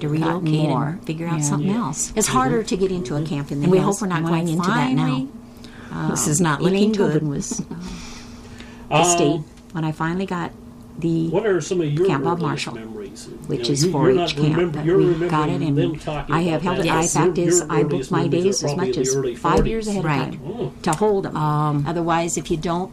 had to relocate and figure out something else. It's harder to get into a camp in the hills. And we hope we're not going into that now. This is not looking good. Was the state when I finally got the what are some of your Camp Bob earliest Marshall, memories? which is 4-H camp that we got it, and I have held it. The fact is, I booked my days as much as 5 years ahead of time to hold them. Otherwise, if you don't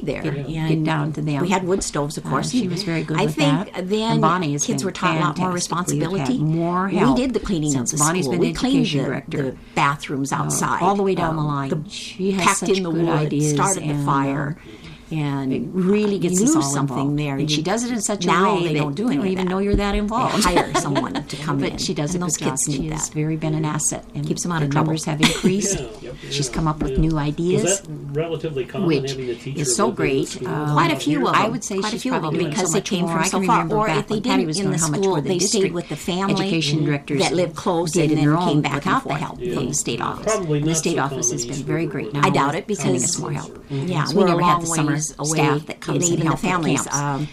stayed there. Get down to them. We had wood stoves, of course. She was very good I with think that. then And Bonnie has kids been were taught a lot more fantastic. responsibility. We've had more help We did the cleaning of since the Bonnie's school. been We cleaned education director. the bathrooms outside. All the way down the line. She has packed such in the good wood, ideas started the and, fire. And it really gets you us lose all something involved. there. And she does it in such a now way they that don't do you any don't of even that. know you're that involved. They hire someone to come in. But she does and a those good job. kids She need has that. very been an asset. And Keeps them out of the trouble. numbers have increased. She's come up with new Was ideas. that relatively common, which having a teacher is so live in the great. school? Quite a few of them. I would say Quite a she's few of probably them doing because so they much came more. from I so can far. remember Or back if they when Patty didn't was in doing the how much school, more the they stayed district with the family education directors that lived close did and in their then came own back and without forth the help from the state office. Probably And not the state so office has common been east very where great. we Now live. I doubt it giving because us more help. yeah, So we're we a never had long the summer ways away. staff that comes and and even the helps with families. camps.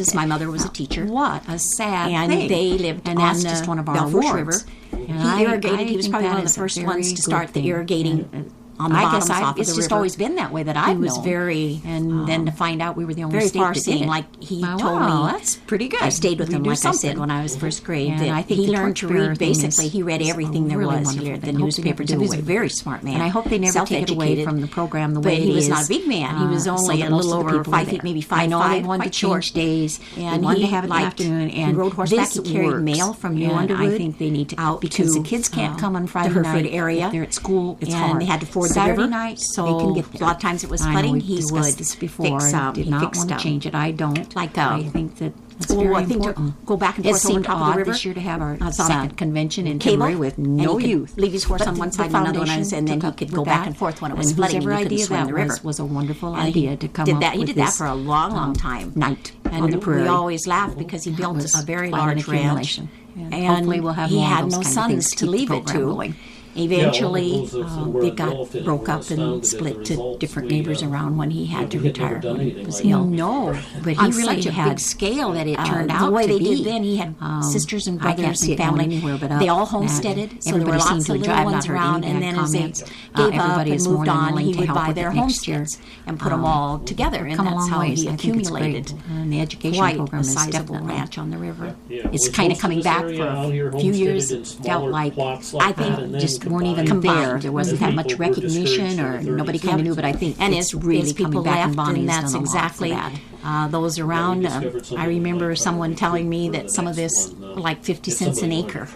Texas. My mother was a teacher. What a sad and thing. they lived and on that's the just one of our Belfort wards. River. And He irrigated. He was think probably that one of the is a first very ones to good start the thing. irrigating And, on the I bottoms guess off of the it's just river. always been that way that He I've was known. very, and then to find out we were the only very state far that did seeing. it. Like he Wow, told me, that's pretty good. I stayed with You him, do like I said, something. when I was first grade. And that I think he the learned to torchbearer read. thing Basically, is he read everything there really was. He wonderful read the thing. Hope they newspaper. never He was a take very smart man. And I hope they never take it away self-educated, from the program the but way it he was is. not a big man. He was so only that a most little of the over people 5 were feet, there. maybe I know 5'5", they wanted quite to change short. days, And they wanted he to have it in the liked- afternoon. he And rode horseback. this He carried works. mail from New And I Underwood think they need to out because to the kids can't come on Friday the Hereford night area. if they're at school. It's and hard. they had to ford Saturday river, night, so they can get there. a lot of times it was I know flooding. we've He discussed would this before. fix, I did he not fixed, want to change it. I don't. like, I think that that's well, very I think important. to go back and It forth over seemed top of odd the river this year to have our on second convention in cable, February with and no he could youth. leave his horse But on one the side and another one, foundation and then took he up could with go back that. and forth when it was And flooding. whoever You couldn't idea swim that the river. was a wonderful And he idea to come did up that. He with did that this, for a long time. night And on the prairie. we always laughed because he That built was a very quite an large ranch, accumulation. And and hopefully we'll have he more of had those no kind of sons things to keep the leave it program to. going. Eventually, It got broke up and split to different neighbors around when he had to retire. When he was ill. No, but he On really such a had big scale that it turned the out way to they be. did then. He had sisters and I can't brothers see and it going family. anywhere but up. They all And homesteaded, so there were everybody lots seemed of to little enjoy it. I've ones not heard around. any And bad then as they comments. gave up Everybody and is more moved than on, willing he to would help buy with their it next year. homesteads and put them all together, and Come a that's long how ways. he I think it's great. accumulated And the education quite program a is sizable definitely ranch on the river. It's kind of coming back for a few years. It felt like I think just weren't even there. There wasn't that much recognition, or nobody kind of knew. But I think And it's as really people coming back, left, and Bonnie and has that's done a lot for exactly that. those around. I remember someone telling me that some of this, like 50 cents an acre,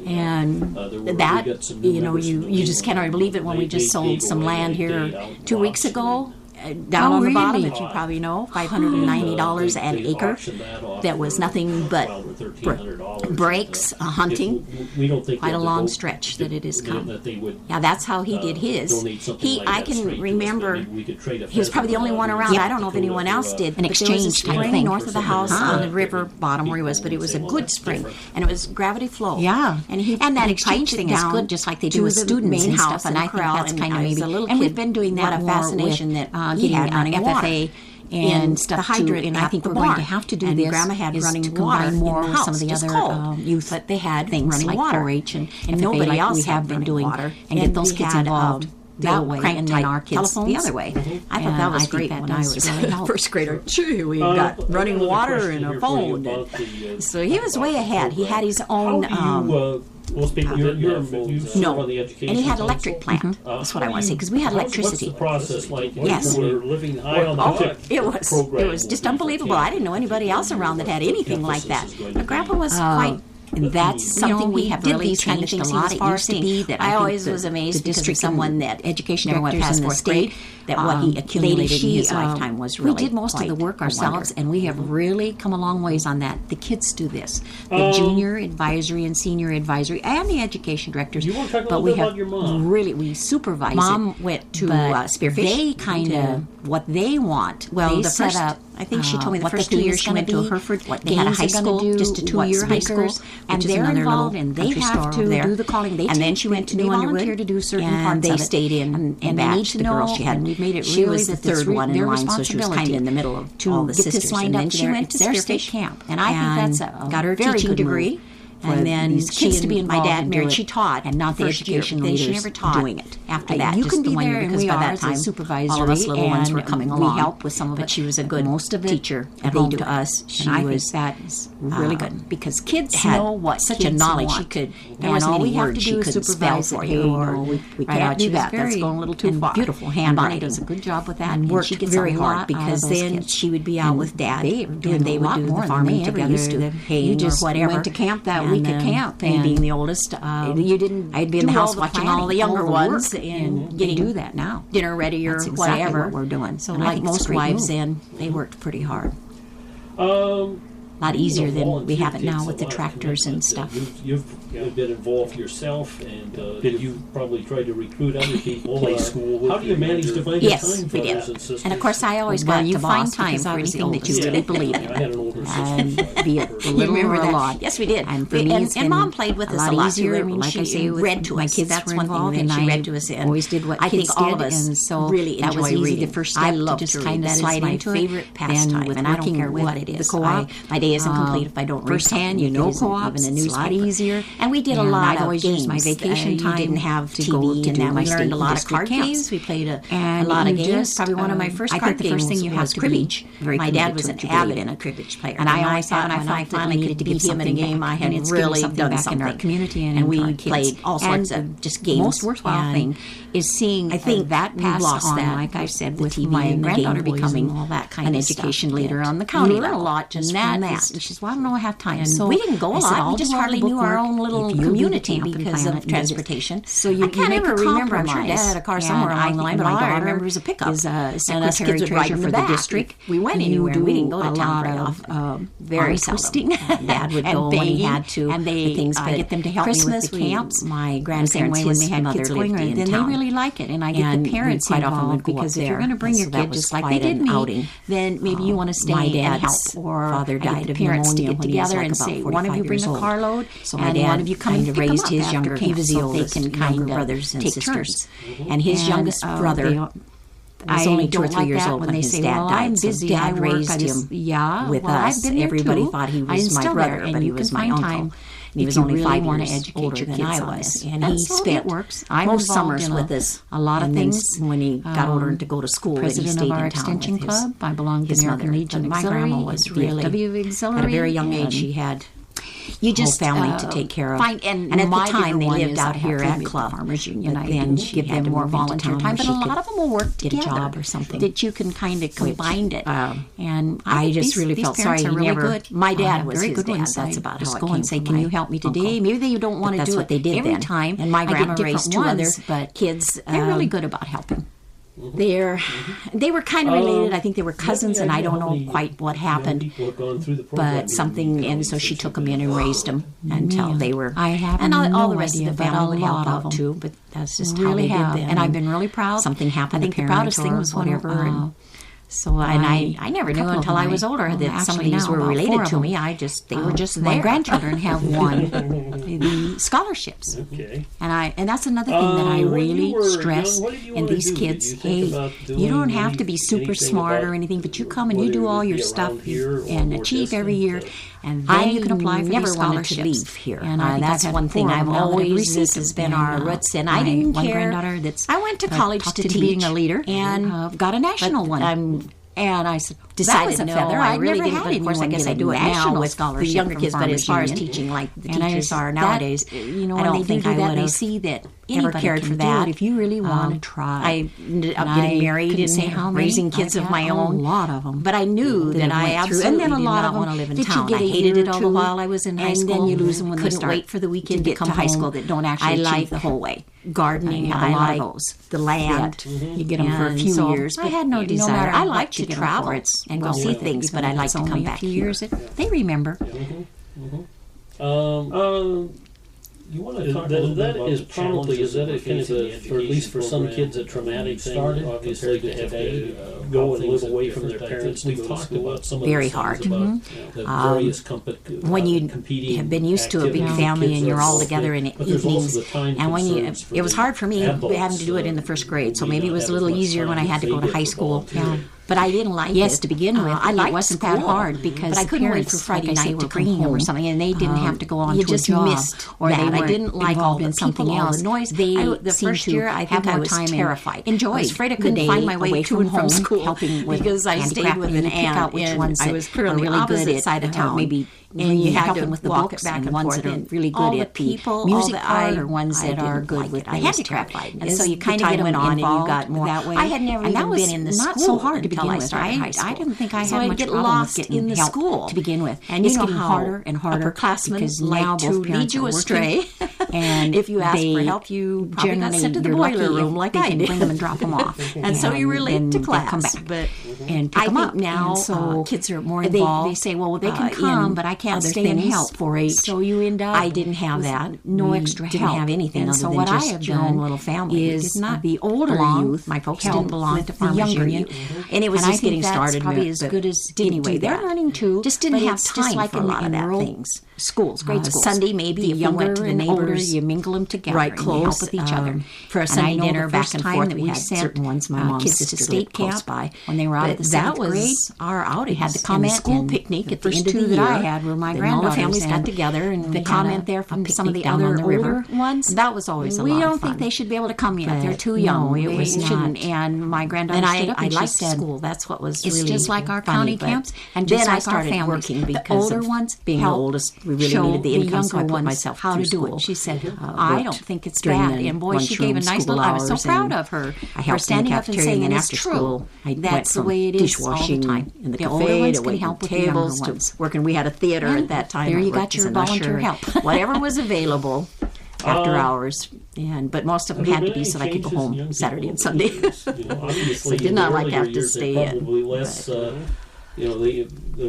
and that, you just cannot believe it. When we just sold some land here 2 weeks ago, down on the bottom, really? that you probably know, $590 an acre. That was nothing but breaks, hunting. Quite a long stretch that it has come. Yeah, that's how he did his. I can remember, he was probably the only one around. I don't know if anyone else did. An exchange kind of thing. North of the house on the river bottom where he was, but it was a good spring, and it was gravity flow. Yeah, And that he exchange piped thing it is down good, just like they to do with the students main and house stuff. in And I the think corral, that's and kind of I was maybe a little and we've kid. been doing that What a more fascination with, that he getting had on running FFA and and stuff the hydrant, and I think we're going to have to do and this. Grandma had is running to water combine more in the with house, some of the just other cold. youth But they had things running like water. 4-H and And FFA, nobody like else we had have been running doing, water. and get those kids involved that way, and then our kids the telephones. other way. I thought that was great when I was a first grader. Gee, we got running water and a phone. So he was way ahead. He had his own. Well, speaking you serve No, on the education and he had council. electric plant. That's what I want to say, because we had electricity. What's the process like? Yes. We're living high on the tech It was just unbelievable. I didn't know anybody else around that had anything like that. But Grandpa was quite. And that's Something we have did really these kind of changed things. a lot. It It used to be that I I always think was the amazed because of district someone and that education never went directors past in the fourth state, grade, that what he accumulated in his lifetime was really we did most of the work quite a ourselves, wonder. and we have really come a long ways on that. The kids do this, the junior advisory and senior advisory, and the education directors. You want to talk a but little we bit have about your mom? really we supervise. Mom it, went to but Spearfish. They kind of what they want. Well, they the set first- up. I think she told me the what first the 2 theme years is she went gonna to be, Hereford, what they had a games high they're gonna school, do, just a what 2-year high school, speakers, and which is they're another involved, little and they country have store to over there. do the calling. And then she went to they New volunteer Underwood, to do certain and parts they of it. stayed in and and they need batched to the girls know, she had. and we've made it She really was the that it's third one in their line, so she was kind of in the middle of to all the get sisters. this lined And up then for she their- went to their Spearfish state camp, and I think that's a got her very teaching good degree. move. And then these kids she to be and my involved dad and married. do She it, taught, and not the first year. education Then leaders she never taught doing it. after that. You just can the be one there, year, and because we by are that as a time supervisory, all of us little ones were and coming we along. help with some of it. But she was a good Most of it, teacher at they home do to it. us. She And I was think that is really good because kids had know what such kids a knowledge. want. She could. There And wasn't all any we have words to she do is couldn't supervise spell for it. you. Or we right can't out. do She was that. That's very- going a little too and far. beautiful And handwriting. Bonnie does a good job with that, And worked she gets very a hard lot because out of those then kids. she would be out And with Dad, They, and they a would lot do more the than farming they ever together, used to. the haying You just or whatever. went to camp that And, week at camp, me and being the oldest, you didn't. I'd be in the do house all the watching all the planning, younger all the ones work, and they getting do that now. dinner ready or That's exactly whatever. what we're doing. So, And I like think it's a most great wives, move. then they worked pretty hard. A lot easier than we have it now with the tractors and stuff. You've been involved yourself, and did you probably try to recruit other people? Play school with How do you manage to find Yes, the time, we did. brothers and sisters? And of course, I always Well, got you to find boss time because for I was the anything that you oldest. really believe in. I had an older sister. And be it You little remember or a that? lot. Yes, we did. And for me, it's and been Mom played with a us lot a lot easier. too. I mean, Like she I say, with read to my us. kids That's were one involved, thing that and she I read to us. And always did what I kids think all of did, us and so really that was enjoy easy. reading. The first I step love to just read. kind of That is slide my into it. favorite Then pastime, with and I don't working care with what it is. the co-op, my day isn't complete if I don't read firsthand. something. You know, It isn't co-ops. even a It's a lot newspaper. easier. And we did a And lot I've of always games. used my vacation You time didn't have to TV, go to and do then my we state learned a and lot of district card camps. games. We played a And lot of you games. just, Probably one of my first I card think the first games thing you have was to cribbage. be very My dad committed was to an it to avid believe in in a it. cribbage player. player. And I always thought when I finally needed to give him in a game, I had really done something in our community, and we played all sorts of just games. Most worthwhile thing is seeing, I think, that pass on, like I said, with my granddaughter becoming all that kind of education leader on the county level. A lot just from that. And she says, well, I don't know, I have time. And so we didn't go a lot. We just hardly knew our own little community because of transportation. So I can't ever remember. I'm sure Dad had a car somewhere along the line, but all I remember is a pickup. Is a secretary treasurer for the district. We went anywhere. We didn't go to town very often. Very seldom. Dad would go when he had to. And they get them to help me with the camps. My grandparents, when they had kids going, then they really like it. And I get the parents quite often because if you're going to bring your kid just like they did me, then maybe you want to stay and help. Or father died of parents to get together and say, one of you bring a carload, and one of you come and raised his younger kids so they can kind of brothers and sisters. And his youngest brother was only 2 or 3 years old when his dad died. I'm busy. So Dad raised him with us. Everybody thought he was my brother, but he was my uncle. And he was only 5 years older than I was. And he spent most summers with us. A lot of things when he got older and to go to school. President of our extension club. I belonged to the American Legion. My grandma was really, at a very young age, she had you just whole family to take care of. And at the time, they lived out here at Club Farmers Union. But then give them more volunteer time. But a lot of them will work together. Get a job or something. That you can kind of combine it. And I just really felt sorry. He never. My dad was his dad. That's about how it came. Go and say, can you help me today? Maybe they don't want to do it every time. And my grandma raised 2 others, but kids, they're really good about helping. They were kind of related. I think they were cousins, and I don't know quite what happened, but something. And so she took them in and raised them until they were. I have and all the rest of the family would help out too. But that's just how they did that. And I've been really proud. Something happened. I think the proudest thing was whatever. So I never knew until I was older that some of these were related to me. They were just there. My grandchildren have won the scholarships. Okay. And that's another thing that I really stress in these kids. Hey, you don't have to be super smart or anything, but you come and you do all your stuff and achieve every year. And then you can apply for these scholarships. Never wanted to leave here. And that's one thing I've always, this has been our roots. And I didn't care. One granddaughter I went to college to teach. Being a leader. And got a national one. And I decided that was a feather. I really didn't. But of course, I guess I do it now with the younger kids. But as far as teaching, like the teachers are nowadays, I don't think I would have. They see that ever cared for that. If you really want to try, I'm getting married and raising kids of my own. A lot of them. But I knew that I absolutely did not want to live in town. I hated it all the while I was in high school. And then you lose them when they start. Wait for the weekend to come to high school that don't actually achieve the whole way. Gardening, I like the land. You get them for a few years. I had no desire. I like to travel and go see things, but I like to come back here. They remember. You want to talk that is probably is that a kind of or at least for some kids a traumatic thing, obviously to have to go and live away from their parents. We've talked about some of very hard. The various when you have been used to a big family and you're all together in evenings, and when it was hard for me having to do it in the first grade, so maybe it was a little easier when I had to go to high school. But I didn't like it to begin with. I liked it wasn't that hard because I couldn't wait for Friday night to bring home or something, and they didn't have to go on to a job. Or I didn't like all in something else. The noise. The first year, I think I was terrified. Enjoyed. I was afraid I couldn't find my way to and from school, helping with because I stayed with an aunt, and I was clearly really good at side of town. Maybe. And you have to with the books and ones that are really good at the music part or ones that are good with the handicraft. And so you kind of get them on and you got more that way. I had never even been in the school not so hard to begin with. I didn't think I had much problem with getting in the school to begin with. And it's getting harder and harder. Upperclassmen like to lead you astray. And if you ask for help, you probably got sent to the boiler room like I did. Bring them and drop them off. And so you're late to class. Come back and pick them up. Now kids are more involved. They say, well, they can come, but I can't stay and help 4-H. So you end up. I didn't have that. No extra help. Didn't have anything other than just your own little family. Is not the older youth. My folks didn't belong to Farmers Union, and it was just getting started. Probably as good as anyway. They're learning too. Just didn't have time for a lot of that things. Schools, grade schools. Sunday maybe if you went to the neighbors, you mingle them together, right? Close, help with each other for a Sunday dinner back and forth. We had certain ones. My mom's kids to state camp by when they were out the seventh grade, our outing had the comment school picnic at the end of the year that I had where my granddaughters, all the families got together, and the comment there from some of the other older ones. That was always a lot of fun. We don't think they should be able to come yet. They're too young. No, it was not. And my granddaughter stood up and she said, school. That's what was really. It's just like our county camps, and just like our families. The older ones, being the oldest, we really needed the income, so I put myself how to do it. She said, I don't think it's bad. And boy, she gave a nice little. I was so proud of her for standing up and saying, and it's true. That's the way it is all the time. In the older ones can help with the younger ones. Working, we had a theater at that time. There you got your volunteer help. Whatever was available after hours, but most of them had to be so I could go home Saturday and Sunday. So I did not like to have to stay in. Probably less. There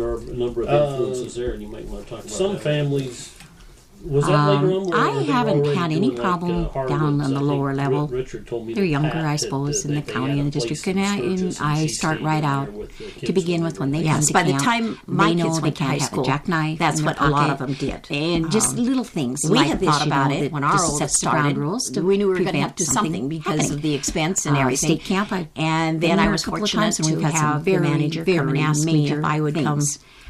are a number of influences there, and you might want to talk about some families. Was that later on? I haven't had any problem down on the lower level. Richard told me they're younger, I suppose, in the county and the district. And I start right out to begin with when they come to camp. By the time my kids went to high school, jackknife. That's what a lot of them did. And just little things. We had thought about it when our oldest started. We knew we were going to have to do something because of the expense and everything. State camp. And then I was fortunate to have the manager come and ask me if I would come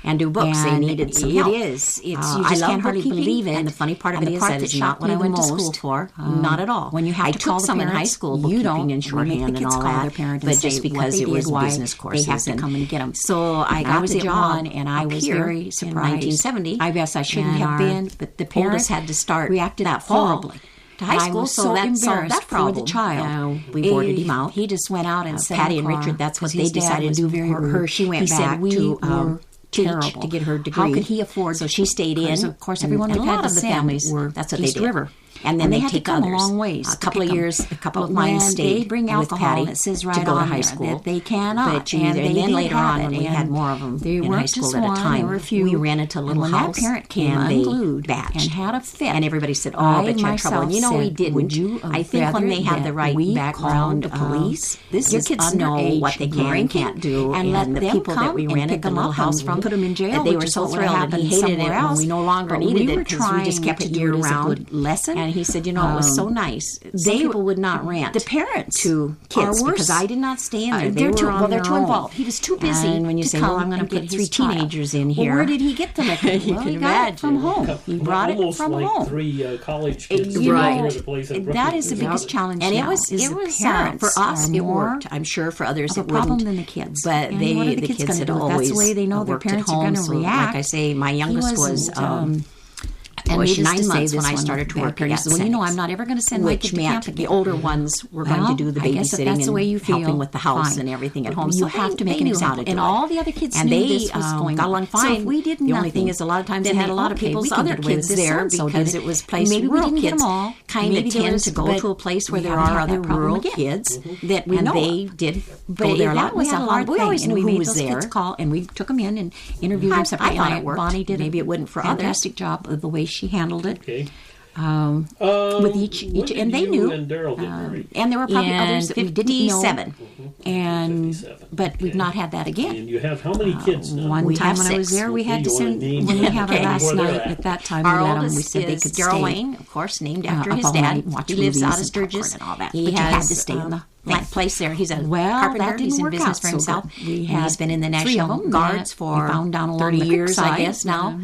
and do books. They needed some help. It is. You just can't hardly believe it. And the funny part of it is that is not what I went to school for. Not at all. When you have to call some in high school, you don't in shorthand and all that. But just because it was business courses, they have to come and get them. So I got the job, and I was very surprised. In 1970, I guess I shouldn't have been, but the parents had to start reacted that horribly to high school, so that solved that problem for the child. We boarded him out. He just went out and said, Patty and Richard, that's what they decided to do. Very her. She went back to terrible to get her degree. How could he afford? So she stayed in. Of course, everyone we had the families were. That's what they did. River. And then they had to come a long ways. A couple of years, a couple of mine stayed. They bring alcohol, and it says right to go to high school that they cannot. And then later on, when we had more of them in high school at a time, we rented a little house. When that parent came unglued and had a fit, and everybody said, "Oh, but you're in trouble." And you know, we didn't. I think when they had the right background, the police, your kids know what they can and can't do, and let the people that we rented the little house from put them in jail. They were so thrilled, and he hated it when we no longer needed it because we just kept it year-round lesson. And he said, it was so nice. Some people would not rent. The parents to kids because I did not stay in there. They're too involved. He was too busy. And when you say, "Well, I'm going to put 3 teenagers in here," where did he get them? You can imagine from home. He brought it from home. 3 college kids. Right. That is the biggest challenge. And it was for us. It worked. I'm sure for others it wouldn't. Than the kids. But the kids had always. That's the way they know their parents are going to react. Like I say, my youngest was. And it was 9 months when I started to work. He said, "Well, I'm not ever going to send my kid to camp." The older ones were going to do the babysitting and helping with the house and everything at home. You have to make an example. And all the other kids knew this was going on. Got along fine. So if we did nothing, the only thing is, a lot of times they had a lot of people's other kids there because it was place rural kids kind of tend to go to a place where there are other rural kids that we know. And they did go there a lot. That was a hard thing. We always knew who was there. And we took them in and interviewed them separately. I thought it worked. Bonnie did maybe it wouldn't for others. Fantastic job of the way she handled it. Okay. With each and they knew, and Daryl get married? And there were probably others that we didn't know. But we've not had that again. And you have how many kids now? One time when I was there, we had to send when we had our last night. At that time, our oldest we said they could stay. Daryl Wayne, of course, named after his dad. He lives out of Sturgis and all that. He had to stay in the place there. He's a carpenter. He's in business for himself. He's been in the National Guards for 30 years, I guess now.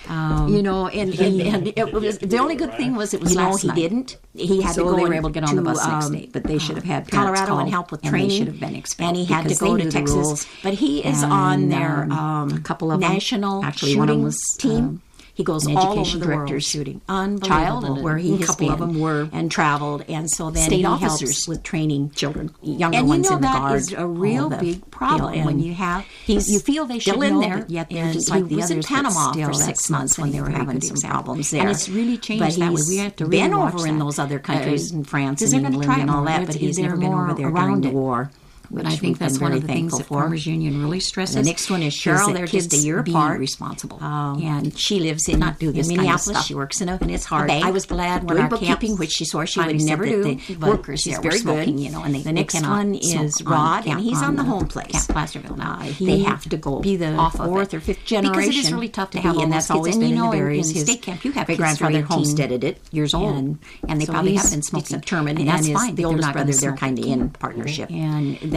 And it was the only good thing was it was last night. He didn't. He had to go. They were able to get on the bus next day, but they should have had Colorado and help with training. Should have been expelled. And he had to go to Texas. But he is on their a couple of national shooting team. He goes all over the world shooting. Unbelievable. Where he has been. A couple of them were and traveled, and so then state officers with training children, younger ones in the Guard. And that is a real big problem when you have. You feel they should know, there, yet they're just like the others. He was in Panama for 6 months when they were having some problems there, and it's really changed that way. We have to been over in those other countries, in France and England and all that, but he's never been over there during the war. But I think that's one of the things that Farmers Union really stresses. The next one is Cheryl. They're just a year apart. Responsible. And she lives in Minneapolis. She works in and it's hard. I was glad when our bookkeeping, which she swore she would never do. The workers there were smoking, and the next one is Rod, and he's on the home place. Camp Placerville now. They have to go be the 4th or 5th generation because it is really tough to have. And that's always been in the berries. His state camp, you have his grandfather homesteaded it years old, and they probably have been smoking determined, and that's fine. The oldest brother, they're kind of in partnership, and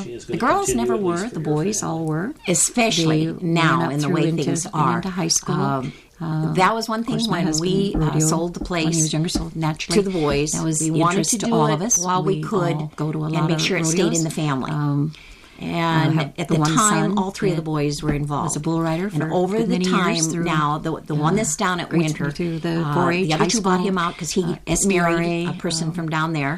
The girls never were. The boys all were. Especially now in the way things are. Into high school. That was one thing when we sold the place when he was younger, sold naturally to the boys. That was we wanted to do all it of us. while we could go to a lot and make of sure it rodeos. stayed in the family. And at the time, all three of the boys were involved. Was a bull rider for and over the many time years through, now, the one that's down at Winter, through the the 4-H other high two bought school, him out because he SBRA, married a person from down there.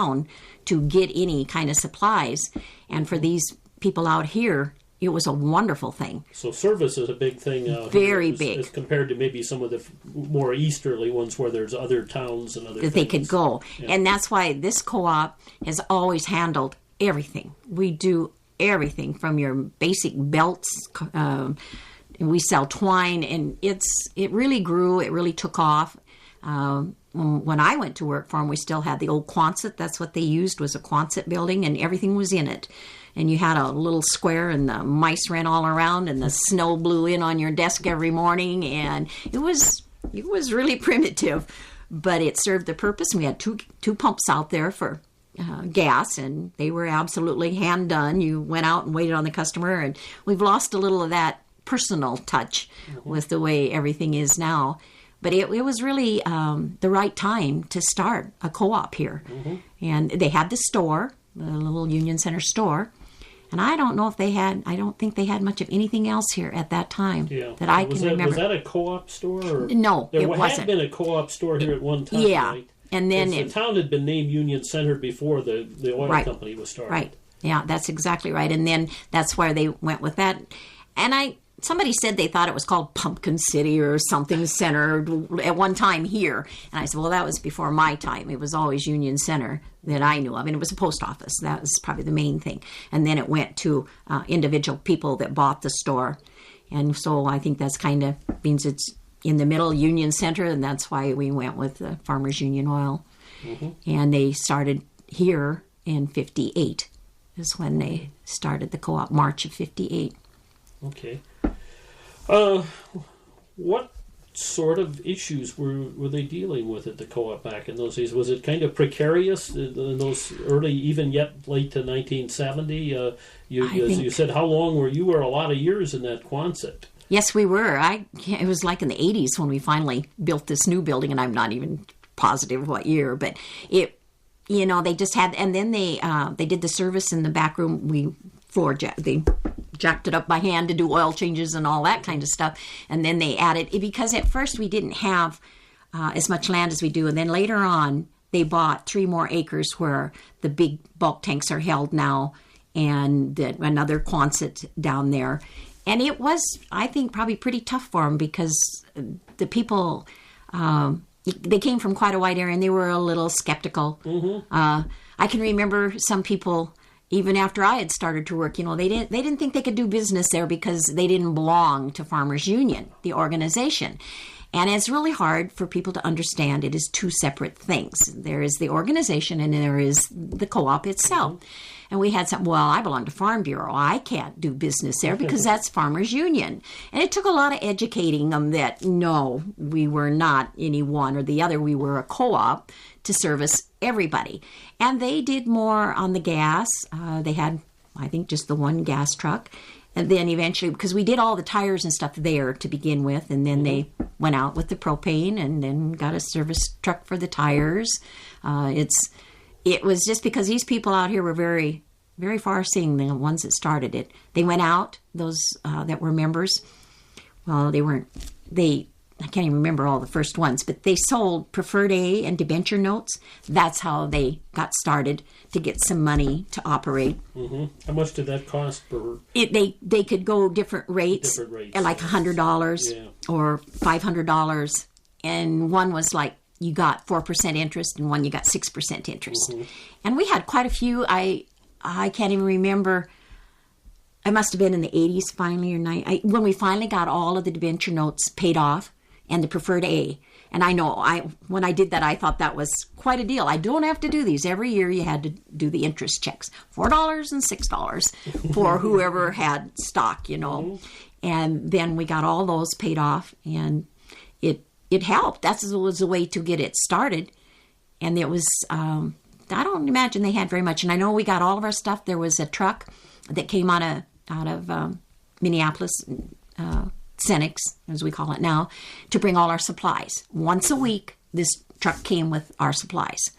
town to get any kind of supplies. And for these people out here, it was a wonderful thing. So service is a big thing. Very big. As compared to maybe some of the more easterly ones where there's other towns and other that things. They could go. Yeah. And that's why this co-op has always handled everything. We do everything from your basic belts. We sell twine, and it really grew. It really took off. When I went to work for them, we still had the old Quonset. That's what they used, was a Quonset building, and everything was in it. And you had a little square, and the mice ran all around, and the snow blew in on your desk every morning, and it was really primitive, but it served the purpose. And we had two pumps out there for gas, and they were absolutely hand done. You went out and waited on the customer, and we've lost a little of that personal touch with the way everything is now. But it was really the right time to start a co-op here. And they had the store, the little Union Center store. And I don't think they had much of anything else here at that time that I can remember. Was that a co-op store? Or? No, it wasn't. There had been a co-op store here at one time, right? And then the town had been named Union Center before the oil company was started. Right. Yeah, that's exactly right. And then that's why they went with that. And somebody said they thought it was called Pumpkin City or something center at one time here. And I said, well, that was before my time. It was always Union Center that I knew of. And it was a post office. That was probably the main thing. And then it went to individual people that bought the store. And so I think that's kind of means it's in the middle, Union Center. And that's why we went with the Farmers Union Oil. And they started here in 58 is when they started the co-op, March of 58. Okay. What sort of issues were they dealing with at the co-op back in those days? Was it kind of precarious in those early, even yet late to 1970? As you said, how long were you? Were a lot of years in that Quonset. Yes, we were. It was like in the 80s when we finally built this new building, and I'm not even positive what year, but they just had, and then they did the service in the back room. They jacked it up by hand to do oil changes and all that kind of stuff. And then they added, because at first we didn't have as much land as we do. And then later on, they bought 3 more acres where the big bulk tanks are held now, and another Quonset down there. And it was, I think, probably pretty tough for them because the people, they came from quite a wide area, and they were a little skeptical. I can remember some people, even after I had started to work, they didn't think they could do business there because they didn't belong to Farmers Union, the organization. And it's really hard for people to understand it is 2 separate things. There is the organization, and there is the co-op itself. And we had I belong to Farm Bureau. I can't do business there because that's Farmers Union. And it took a lot of educating them that, no, we were not any one or the other. We were a co-op to service everybody. And they did more on the gas. They had, I think, just the one gas truck. And then eventually, because we did all the tires and stuff there to begin with, and then they went out with the propane and then got a service truck for the tires. It was just because these people out here were very, very far-seeing, the ones that started it. They went out, those that were members. Well, I can't even remember all the first ones, but they sold Preferred A and debenture notes. That's how they got started to get some money to operate. How much did that cost per? They could go different rates. Like $100 or $500. And one was like you got 4% interest, and one you got 6% interest. And we had quite a few. I can't even remember. I must have been in the 80s finally, or when we finally got all of the debenture notes paid off and the Preferred A. And I know when I did that, I thought that was quite a deal. I don't have to do these. Every year you had to do the interest checks, $4 and $6 for whoever had stock, And then we got all those paid off, and it helped. That was a way to get it started. And it was, I don't imagine they had very much. And I know we got all of our stuff. There was a truck that came out of Minneapolis, Cenex, as we call it now, to bring all our supplies. Once a week, this truck came with our supplies.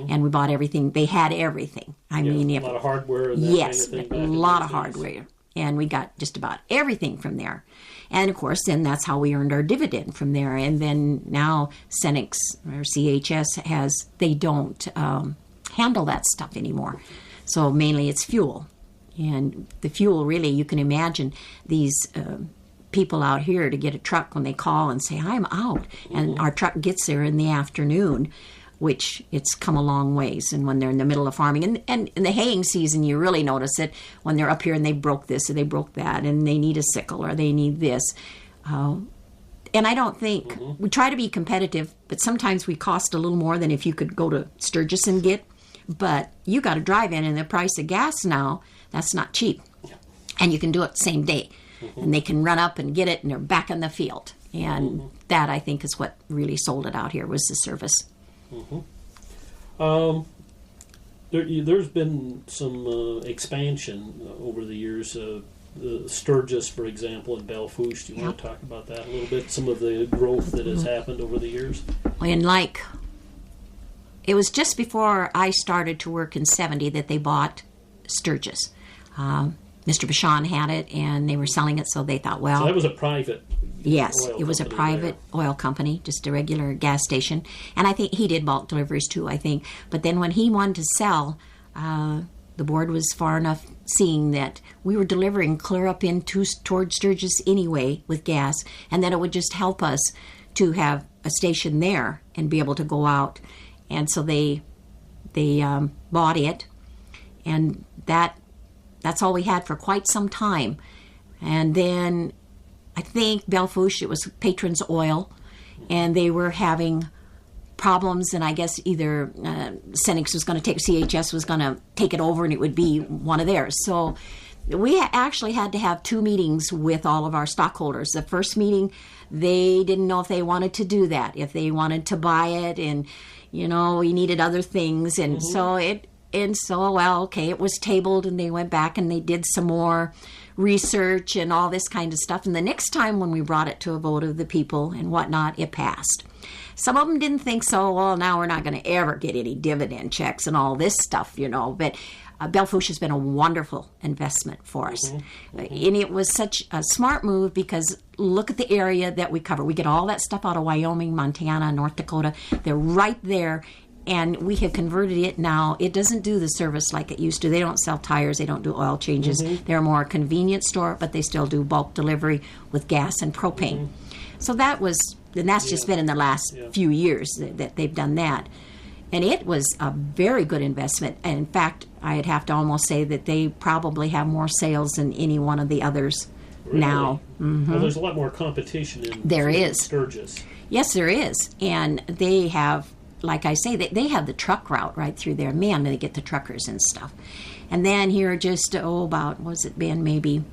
And we bought everything. They had everything. I mean, a lot of hardware and that yes, kind of thing. A lot of hardware. And we got just about everything from there. And, of course, then that's how we earned our dividend from there. And then now Cenex or CHS they don't handle that stuff anymore. So mainly it's fuel. And the fuel, really, you can imagine these people out here to get a truck when they call and say, I'm out. And our truck gets there in the afternoon. which it's come a long ways. And when they're in the middle of farming, and in the haying season, you really notice it when they're up here and they broke this or they broke that, and they need a sickle or they need this. And I don't think, we try to be competitive, but sometimes we cost a little more than if you could go to Sturgis and get. But you got to drive in, and the price of gas now, that's not cheap. And you can do it the same day. And they can run up and get it, and they're back in the field. And that, I think, is what really sold it out here, was the service. There's been some expansion over the years. Sturgis, for example, and Belle Fourche. Do you want to talk about that a little bit? Some of the growth that has happened over the years? And it was just before I started to work in 70 that they bought Sturgis. Mr. Bashan had it, and they were selling it, so they thought, well... So that was a private Yes, it was a private oil company, just a regular gas station. And I think he did bulk deliveries too, I think. But then when he wanted to sell, the board was far enough seeing that we were delivering clear up towards Sturgis anyway with gas, and that it would just help us to have a station there and be able to go out. And so they bought it, and that's all we had for quite some time. And then I think Belle Fourche, it was Patrons Oil, and they were having problems, and I guess either Cenex was going to CHS was going to take it over, and it would be one of theirs. So we actually had to have 2 meetings with all of our stockholders. The first meeting, they didn't know if they wanted to do that, if they wanted to buy it, and, we needed other things. And it was tabled, and they went back and they did some more research and all this kind of stuff. And the next time when we brought it to a vote of the people and whatnot, it passed. Some of them didn't think so. Well, now we're not going to ever get any dividend checks and all this stuff, But Belle Fourche has been a wonderful investment for us. And it was such a smart move because look at the area that we cover. We get all that stuff out of Wyoming, Montana, North Dakota. They're right there. And we have converted it now. It doesn't do the service like it used to. They don't sell tires. They don't do oil changes. They're more a convenience store, but they still do bulk delivery with gas and propane. So that's just been in the last few years that they've done that. And it was a very good investment. And in fact, I'd have to almost say that they probably have more sales than any one of the others now. Well, there's a lot more competition in Sturgis. Yes, there is. And they have... Like I say, they have the truck route right through there. Man, they get the truckers and stuff. And then here just, what's it been, maybe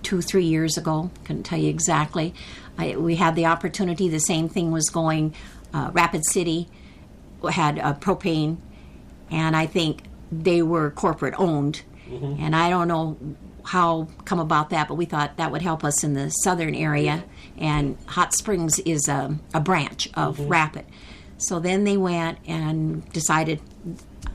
2-3 years ago, couldn't tell you exactly, we had the opportunity, the same thing was going, Rapid City had propane, and I think they were corporate owned. And I don't know how come about that, but we thought that would help us in the southern area. And Hot Springs is a branch of Rapid. So then they went and decided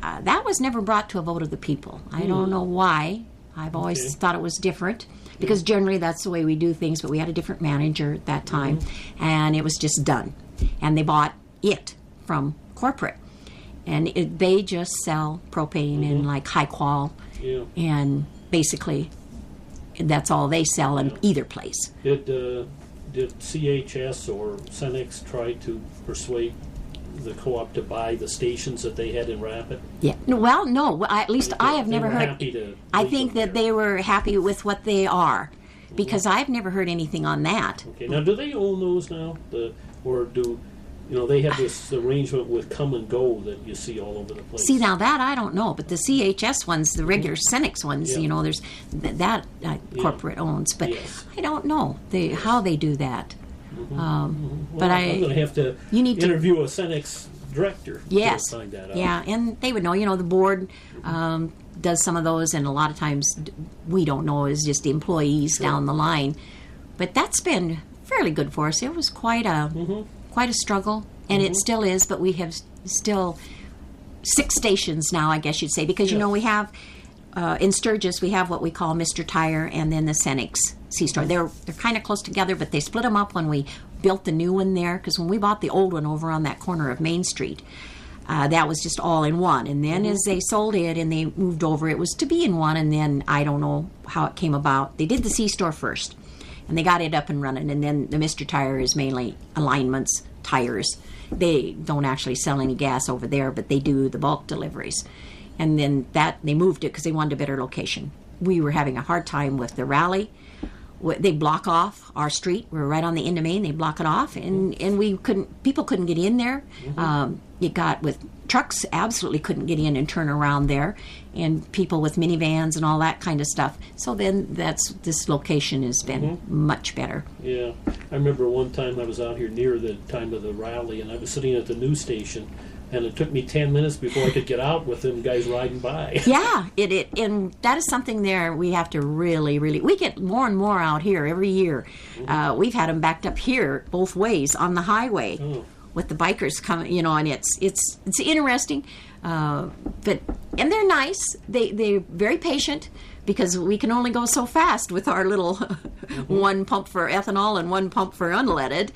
that was never brought to a vote of the people. I don't know why. I've always thought it was different because generally that's the way we do things, but we had a different manager at that time, and it was just done. And they bought it from corporate. And they just sell propane in like high qual, and basically that's all they sell in either place. Did CHS or Cenex try to persuade the co-op to buy the stations that they had in Rapid? Well, no. At least I have never heard. I think that they were happy with what they are, because I've never heard anything on that. Okay. Now, do they own those now, or do they have this arrangement with Come and Go that you see all over the place? See, now that I don't know, but the CHS ones, the regular Cenex ones, there's that corporate owns, but I don't know how they do that. But I'm going to have to interview a Cenex director to find that out. Yeah, and they would know. The board does some of those, and a lot of times we don't know as just employees down the line. But that's been fairly good for us. It was quite a struggle, and it still is. But we have still 6 stations now, I guess you'd say, because we have. In Sturgis, we have what we call Mr. Tire and then the Cenex C-Store. They're kind of close together, but they split them up when we built the new one there, because when we bought the old one over on that corner of Main Street, that was just all in one. And then as they sold it and they moved over, it was to be in one, and then I don't know how it came about. They did the C-Store first, and they got it up and running, and then the Mr. Tire is mainly alignments, tires. They don't actually sell any gas over there, but they do the bulk deliveries. And then they moved it because they wanted a better location. We were having a hard time with the rally. They block off our street. We're right on the end of Main. They block it off, and people couldn't get in there. You got with trucks, absolutely couldn't get in and turn around there, and people with minivans and all that kind of stuff. So then this location has been much better. Yeah, I remember one time I was out here near the time of the rally, and I was sitting at the news station, and it took me 10 minutes before I could get out with them guys riding by. Yeah, and that is something there we have to really, we get more and more out here every year. We've had them backed up here both ways on the highway with the bikers coming, and it's interesting. And they're nice. They're very patient because we can only go so fast with our little one pump for ethanol and one pump for unleaded.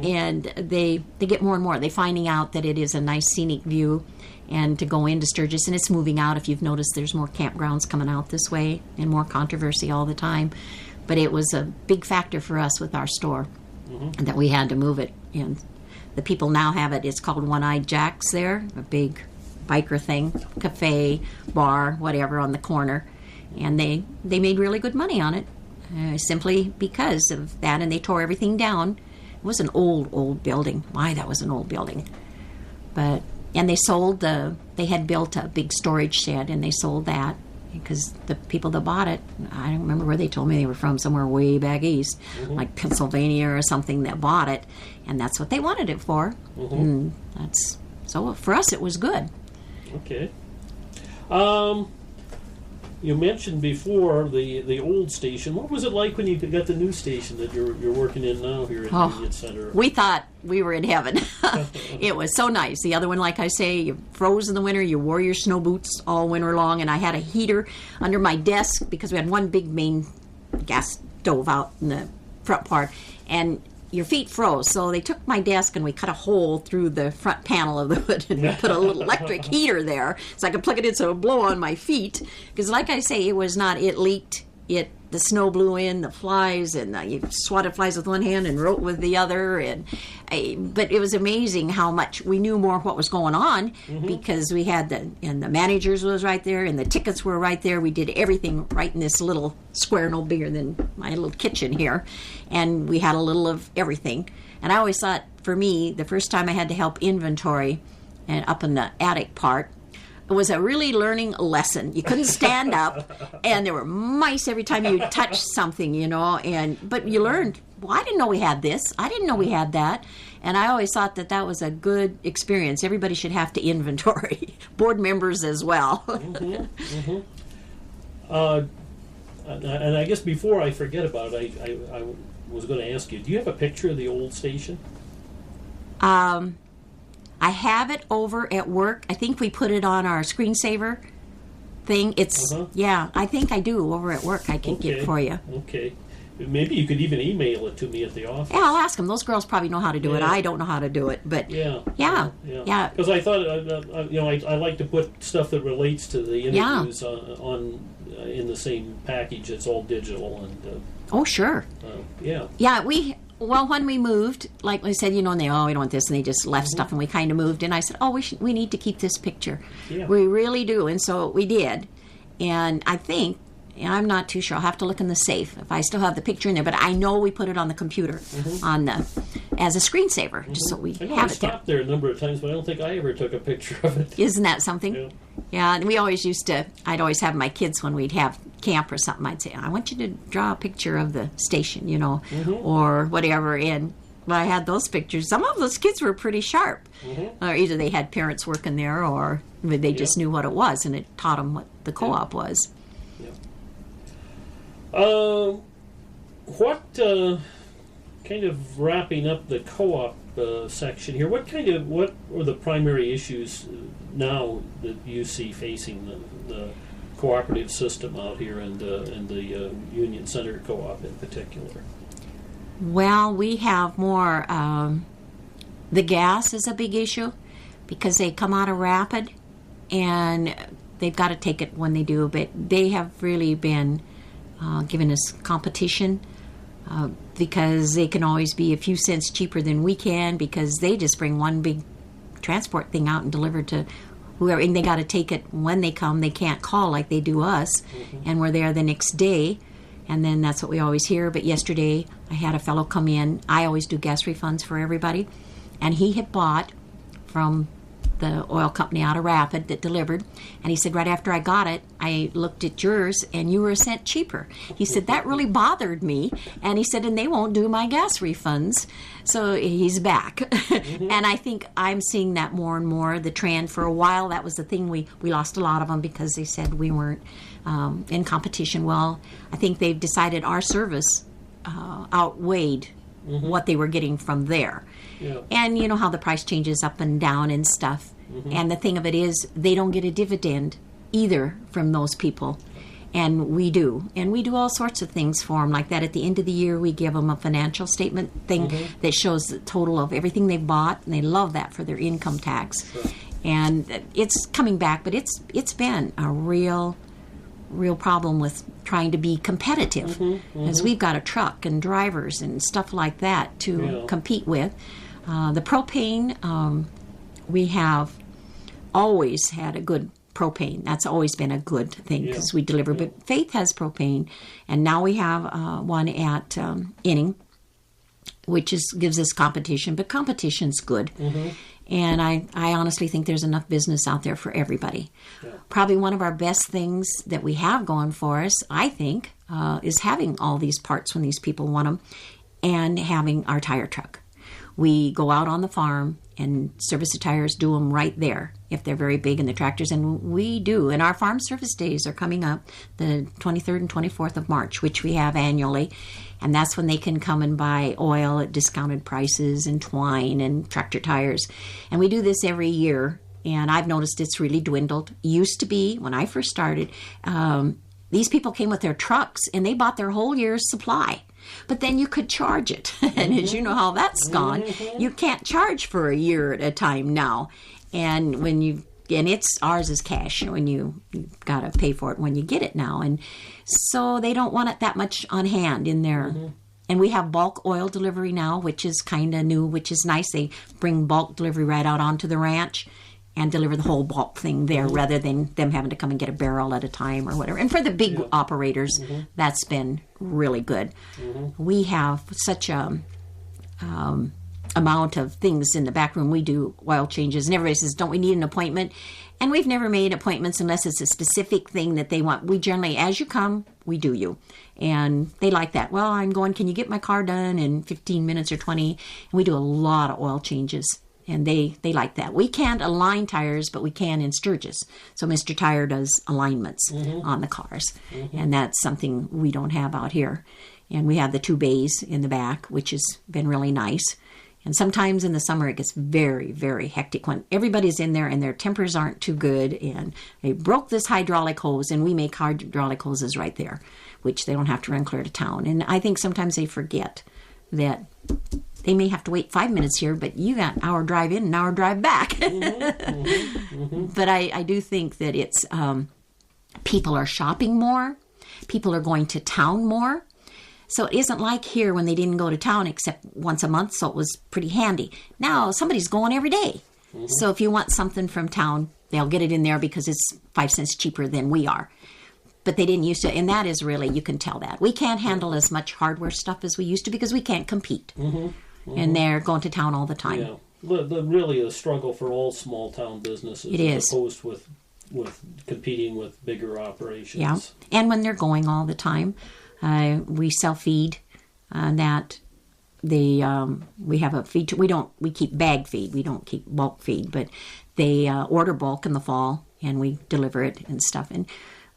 And they get more and more. They're finding out that it is a nice scenic view and to go into Sturgis. And it's moving out. If you've noticed, there's more campgrounds coming out this way and more controversy all the time. But it was a big factor for us with our store that we had to move it. And the people now have it. It's called One-Eyed Jack's there, a big biker thing, cafe, bar, whatever on the corner. And they made really good money on it simply because of that. And they tore everything down. It was an old building. My, that was an old building. And they sold they had built a big storage shed, and they sold that because the people that bought it, I don't remember where they told me they were from, somewhere way back east, like Pennsylvania or something, that bought it. And that's what they wanted it for. And so for us, it was good. Okay. You mentioned before the old station. What was it like when you got the new station that you're working in now here at the Union Center? We thought we were in heaven. It was so nice. The other one, like I say, you froze in the winter. You wore your snow boots all winter long, and I had a heater under my desk because we had one big main gas stove out in the front part, and your feet froze. So they took my desk and we cut a hole through the front panel of the hood and we put a little electric heater there so I could plug it in so it would blow on my feet. Because like I say, it leaked. The snow blew in, the flies, and you swatted flies with one hand and wrote with the other. But it was amazing how much we knew more what was going on because we had the managers was right there and the tickets were right there. We did everything right in this little square, no bigger than my little kitchen here. And we had a little of everything. And I always thought, for me, the first time I had to help inventory and up in the attic part, it was a really learning lesson. You couldn't stand up, and there were mice every time you touched something, but you learned, well, I didn't know we had this. I didn't know we had that. And I always thought that was a good experience. Everybody should have to inventory, board members as well. And I guess before I forget about it, I was going to ask you, do you have a picture of the old station? I have it over at work. I think we put it on our screensaver thing. It's I think I do over at work. I can get it for you. Okay. Maybe you could even email it to me at the office. Yeah, I'll ask them. Those girls probably know how to do it. I don't know how to do it, but yeah. Because I thought, I like to put stuff that relates to the interviews on in the same package. It's all digital and. Oh sure. Yeah, Well, when we moved, like I said, and they, we don't want this, and they just left stuff, and we kind of moved. And I said, we need to keep this picture. Yeah. We really do. And so we did. And I think, and I'm not too sure, I'll have to look in the safe if I still have the picture in there, but I know we put it on the computer as a screensaver, just so we have it there. I stopped there a number of times, but I don't think I ever took a picture of it. Isn't that something? Yeah, and we always I'd always have my kids when we'd have camp or something, I'd say, I want you to draw a picture of the station, or whatever. And I had those pictures. Some of those kids were pretty sharp. Or either they had parents working there or they just knew what it was, and it taught them what the co-op was. What kind of wrapping up the co-op section here, what are the primary issues now that you see facing the cooperative system out here and the Union Center Co-op in particular? Well, we have more, the gas is a big issue because they come out of Rapid and they've got to take it when they do, but they have really been giving us competition because they can always be a few cents cheaper than we can because they just bring one big transport thing out and deliver to whoever, and they got to take it when they come. They can't call like they do us, and we're there the next day, and then that's what we always hear. But yesterday I had a fellow come in. I always do gas refunds for everybody, and he had bought from the oil company out of Rapid that delivered, and he said, right after I got it, I looked at yours and you were a cent cheaper. He said, that really bothered me, and he said, and they won't do my gas refunds. So he's back. And I think I'm seeing that more and more, the trend. For a while, that was the thing, we lost a lot of them because they said we weren't in competition. Well, I think they've decided our service outweighed what they were getting from there. Yeah. And you know how the price changes up and down and stuff. And the thing of it is, they don't get a dividend either from those people. And we do. And we do all sorts of things for them like that. At the end of the year, we give them a financial statement thing that shows the total of everything they bought. And they love that for their income tax. Sure. And it's coming back, but it's been a real problem with trying to be competitive, as we've got a truck and drivers and stuff like that to compete with. The propane, we have always had a good propane. That's always been a good thing because we deliver. But Faith has propane, and now we have one at Inning, which gives us competition. But competition's good. And I honestly think there's enough business out there for everybody. Yeah. Probably one of our best things that we have going for us, I think, is having all these parts when these people want them and having our tire truck. We go out on the farm and service the tires, do them right there if they're very big in the tractors, and we do. And our farm service days are coming up the 23rd and 24th of March, which we have annually, and that's when they can come and buy oil at discounted prices and twine and tractor tires. And we do this every year, and I've noticed it's really dwindled. Used to be, when I first started, these people came with their trucks, and they bought their whole year's supply. But then you could charge it. And as you know how that's gone, you can't charge for a year at a time now. And ours is cash when you got to pay for it when you get it now. And so they don't want it that much on hand in there. And we have bulk oil delivery now, which is kind of new, which is nice. They bring bulk delivery right out onto the ranch and deliver the whole bulk thing there rather than them having to come and get a barrel at a time or whatever. And for the big operators, that's been really good. We have such a amount of things in the back room. We do oil changes, and everybody says, don't we need an appointment? And we've never made appointments unless it's a specific thing that they want. We generally, as you come, we do you. And they like that. Well, I'm going, can you get my car done in 15 minutes or 20? And we do a lot of oil changes. And they like that. We can't align tires, but we can in Sturgis. So Mr. Tire does alignments on the cars. And that's something we don't have out here. And we have the 2 bays in the back, which has been really nice. And sometimes in the summer it gets very, very hectic when everybody's in there and their tempers aren't too good. And they broke this hydraulic hose, and we make hydraulic hoses right there, which they don't have to run clear to town. And I think sometimes they forget that they may have to wait 5 minutes here, but you got an hour drive in, an hour drive back. But I do think that it's people are shopping more. People are going to town more. So it isn't like here when they didn't go to town except once a month, so it was pretty handy. Now somebody's going every day. So if you want something from town, they'll get it in there because it's 5 cents cheaper than we are. But they didn't used to, and that is really, you can tell that. We can't handle as much hardware stuff as we used to because we can't compete. And they're going to town all the time. Yeah, really a struggle for all small town businesses. It is. As opposed with competing with bigger operations. Yeah, and when they're going all the time, we sell feed that we have a feed. We keep bag feed. We don't keep bulk feed, but they order bulk in the fall and we deliver it and stuff. And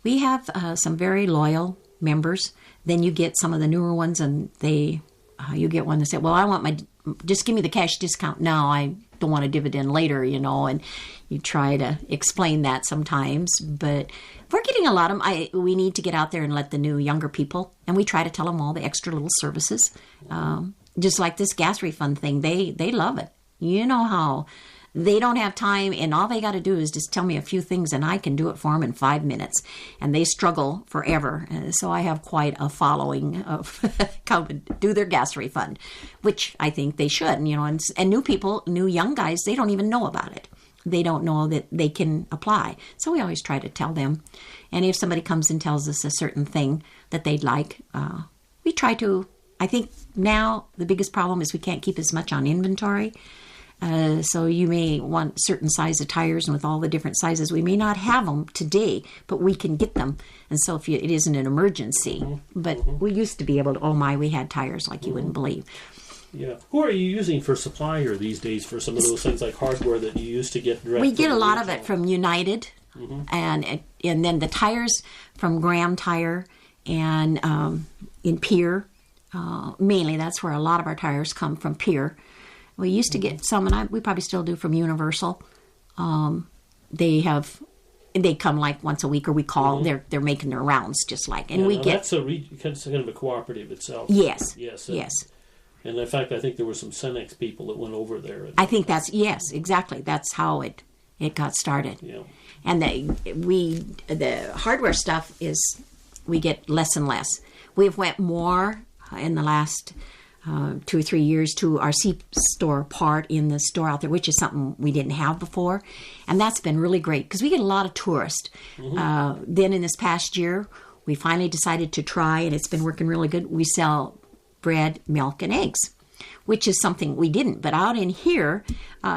we have some very loyal members. Then you get some of the newer ones, and you get one that say, well, just give me the cash discount now. I don't want a dividend later, and you try to explain that sometimes. But we're getting a lot of them. We need to get out there and let the new younger people, and we try to tell them all the extra little services. Just like this gas refund thing, they love it. You know how They don't have time, and all they got to do is just tell me a few things, and I can do it for them in 5 minutes. And they struggle forever. So I have quite a following of come and do their gas refund, which I think they should. And new people, new young guys, they don't even know about it. They don't know that they can apply. So we always try to tell them. And if somebody comes and tells us a certain thing that they'd like, we try to. I think now the biggest problem is we can't keep as much on inventory. So you may want certain size of tires, and with all the different sizes, we may not have them today, but we can get them. And so if it isn't an emergency, but we used to be able to, we had tires like you wouldn't believe. Yeah. Who are you using for supplier these days for some of those things like hardware that you used to get direct? We get a lot of it from United, and then the tires from Graham Tire and in Pierre. Mainly, that's where a lot of our tires come from, Pierre. We used to get some, and we probably still do, from Universal. They come like once a week, or we call. They're making their rounds, just like, and we get. That's kind of a cooperative itself. Yes. Yes. And in fact, I think there were some Cenex people that went over there. I think yes, exactly. That's how it got started. Yeah. And the hardware stuff is, we get less and less. We've went more in the last 2 or 3 years to our C-store part in the store out there, which is something we didn't have before. And that's been really great because we get a lot of tourists. Then in this past year, we finally decided to try, and it's been working really good. We sell bread, milk, and eggs, which is something we didn't. But out in here,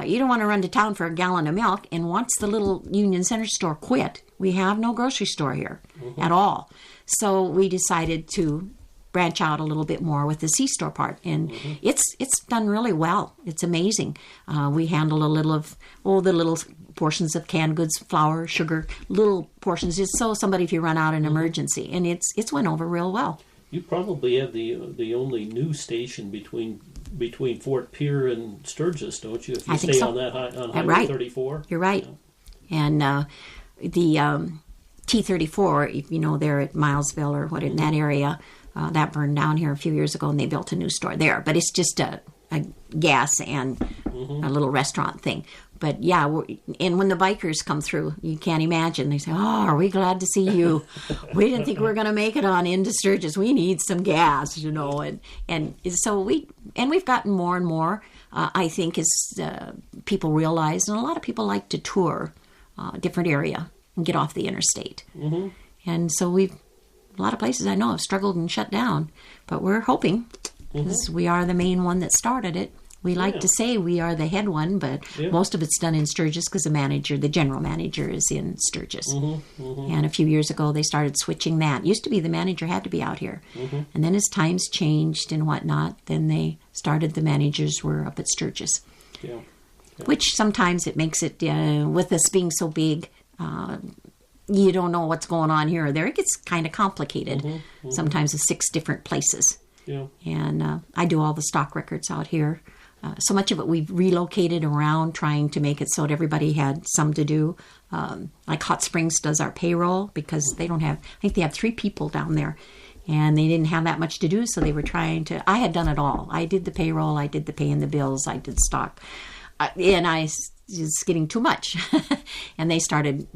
you don't want to run to town for a gallon of milk. And once the little Union Center store quit, we have no grocery store here at all. So we decided to branch out a little bit more with the C-store part, and it's done really well. It's amazing. We handle a little of the little portions of canned goods, flour, sugar, little portions, just so somebody if you run out in an emergency, and it's went over real well. You probably have the only new station between Fort Pierre and Sturgis, don't you? If you I stay think so. on that on Highway 34. You're right. Yeah. And the T34, there at Milesville or what in that area. That burned down here a few years ago, and they built a new store there. But it's just a gas and a little restaurant thing. But yeah, and when the bikers come through, you can't imagine. They say, are we glad to see you? We didn't think we were going to make it on into Sturgis. We need some gas, And so we've gotten more and more, I think, as people realize. And a lot of people like to tour a different area and get off the interstate. And so a lot of places I know have struggled and shut down, but we're hoping, because we are the main one that started it. We like to say we are the head one, but most of it's done in Sturgis because the general manager is in Sturgis. And a few years ago, they started switching that. It used to be the manager had to be out here. And then as times changed and whatnot, then they started the managers were up at Sturgis. Which sometimes it makes it, with us being so big, you don't know what's going on here or there. It gets kind of complicated. Sometimes with 6 different places. And I do all the stock records out here. So much of it we've relocated around, trying to make it so that everybody had some to do. Like Hot Springs does our payroll because they don't have, I think they have 3 people down there. And they didn't have that much to do, so they were trying to, I had done it all. I did the payroll, I did the paying the bills, I did stock. And it's getting too much. And they started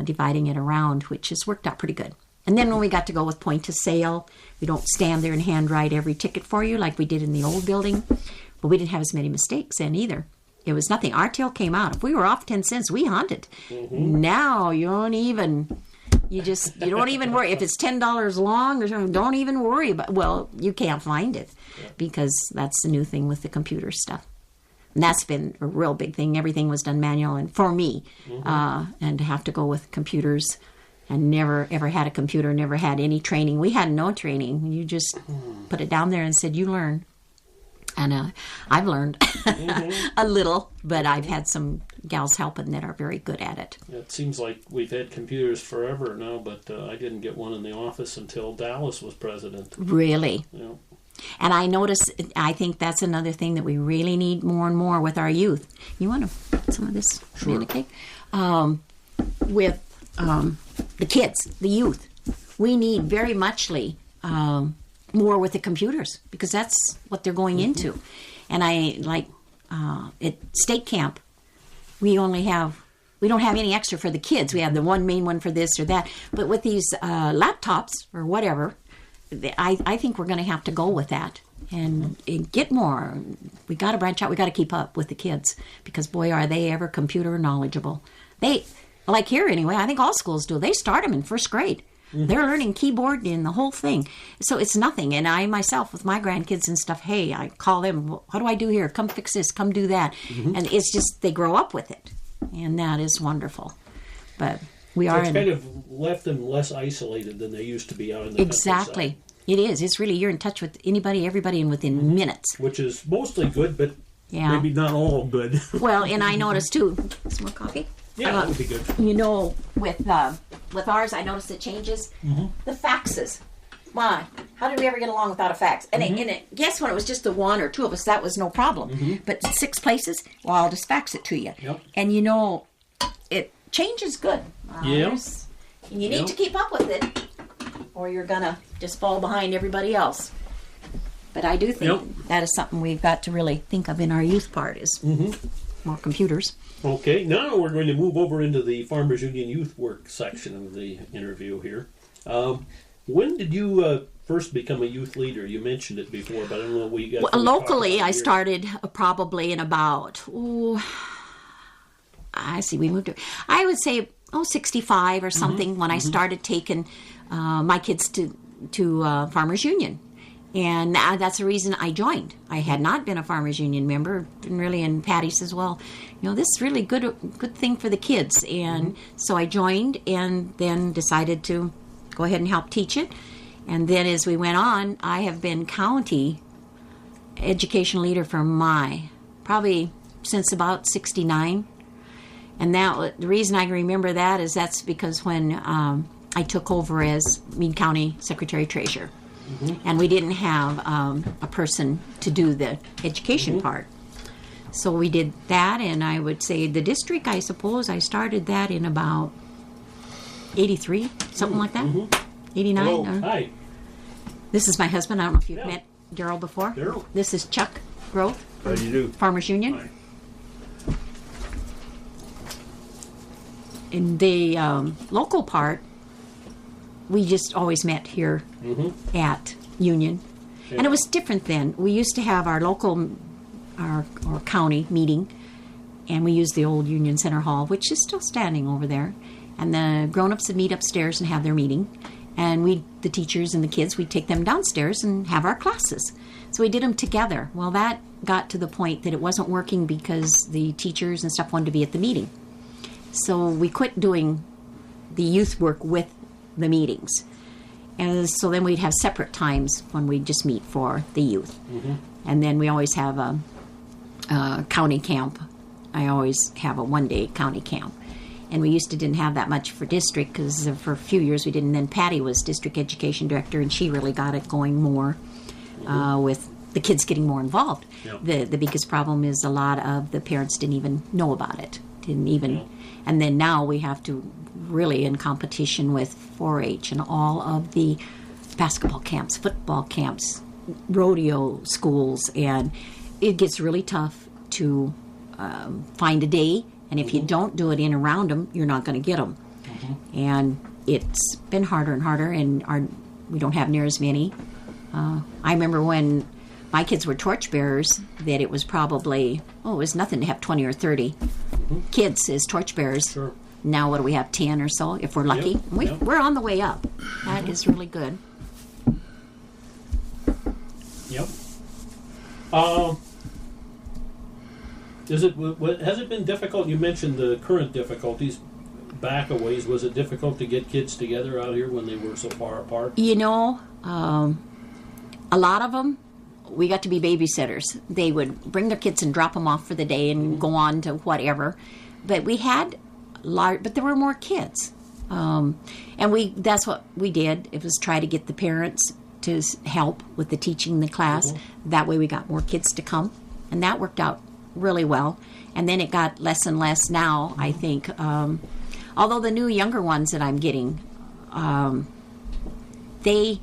dividing it around, which has worked out pretty good. And then when we got to go with point of sale, we don't stand there and handwrite every ticket for you like we did in the old building. But we didn't have as many mistakes then either. It was nothing. Our tail came out. If we were off 10 cents, we hunted. Now you don't even worry. If it's $10 long or something, don't even worry about. Well, you can't find it because that's the new thing with the computer stuff. And that's been a real big thing. Everything was done manual, and for me, and to have to go with computers, and never ever had a computer, never had any training. We had no training. You just put it down there and said, "You learn." And I've learned a little, but I've had some gals helping that are very good at it. It seems like we've had computers forever now, but I didn't get one in the office until Dallas was president. Really? Yeah. And I think that's another thing that we really need more and more with our youth. You want to put some of this banana cake? With the kids, the youth. We need very muchly more with the computers because that's what they're going into. And I like at state camp, we don't have any extra for the kids. We have the one main one for this or that. But with these laptops or whatever, I think we're going to have to go with that and get more. We got to branch out. We got to keep up with the kids because, boy, are they ever computer knowledgeable. They, like here anyway, I think all schools do. They start them in first grade. Mm-hmm. They're learning keyboard and the whole thing. So it's nothing. And I myself, with my grandkids and stuff, hey, I call them, what do I do here? Come fix this. Come do that. Mm-hmm. And it's just, they grow up with it. And that is wonderful. But we are... It's kind of left them less isolated than they used to be out in the Exactly. It is. It's really, you're in touch with anybody, everybody, and within minutes. Which is mostly good, but maybe not all good. Well, and I noticed, too... Some more coffee? Yeah, that would be good. You know, with ours, I noticed the changes. Mm-hmm. The faxes. Why? How did we ever get along without a fax? And, guess when it was just the one or two of us, that was no problem. Mm-hmm. But 6 places, well, I'll just fax it to you. Yep. And you know, change is good. Yes. You need to keep up with it, or you're going to just fall behind everybody else. But I do think that is something we've got to really think of in our youth part is more computers. Okay, now we're going to move over into the Farmers Union Youth Work section of the interview here. When did you first become a youth leader? You mentioned it before, but I don't know what we got. Locally, I started probably in about, we moved to, I would say, 65 or something when I started taking my kids to Farmers Union. And that's the reason I joined. I had not been a Farmers Union member, and really, and Patty says, well, this is really good thing for the kids. And so I joined and then decided to go ahead and help teach it. And then as we went on, I have been county education leader for probably since about 69. And the reason I remember that is that's because when I took over as Meade County Secretary Treasurer. And we didn't have a person to do the education part. So we did that, and I would say the district, I suppose, I started that in about 83, something like that. 89. Hello. Hi. This is my husband. I don't know if you've met Daryl before. Daryl. This is Chuck Groth. How do you do? Farmers Union. Hi. In the local part, we just always met here at Union. Yeah. And it was different then. We used to have our local, our county meeting, and we used the old Union Center Hall, which is still standing over there. And the grown-ups would meet upstairs and have their meeting. And the teachers and the kids, we'd take them downstairs and have our classes. So we did them together. Well, that got to the point that it wasn't working because the teachers and stuff wanted to be at the meeting. So we quit doing the youth work with the meetings. And so then we'd have separate times when we'd just meet for the youth. And then we always have a county camp. I always have a one-day county camp. And we didn't have that much for district because for a few years we didn't. And then Patty was district education director, and she really got it going more with the kids getting more involved. The biggest problem is a lot of the parents didn't even know about it. And then now we have to really in competition with 4-H and all of the basketball camps, football camps, rodeo schools, and it gets really tough to find a day. And if you don't do it in around them, you're not going to get them. And it's been harder and harder, and we don't have near as many. I remember when my kids were torchbearers that it was probably, it was nothing to have 20 or 30 kids as torchbearers. Sure. Now what do we have, 10 or so, if we're lucky? We're on the way up. That is really good. Yep. Has it been difficult? You mentioned the current difficulties. Back a ways, was it difficult to get kids together out here when they were so far apart? A lot of them, we got to be babysitters. They would bring their kids and drop them off for the day and go on to whatever. But we had but there were more kids. And that's what we did. It was try to get the parents to help with the teaching the class. That way we got more kids to come. And that worked out really well. And then it got less and less now, I think. Although the new younger ones that I'm getting, they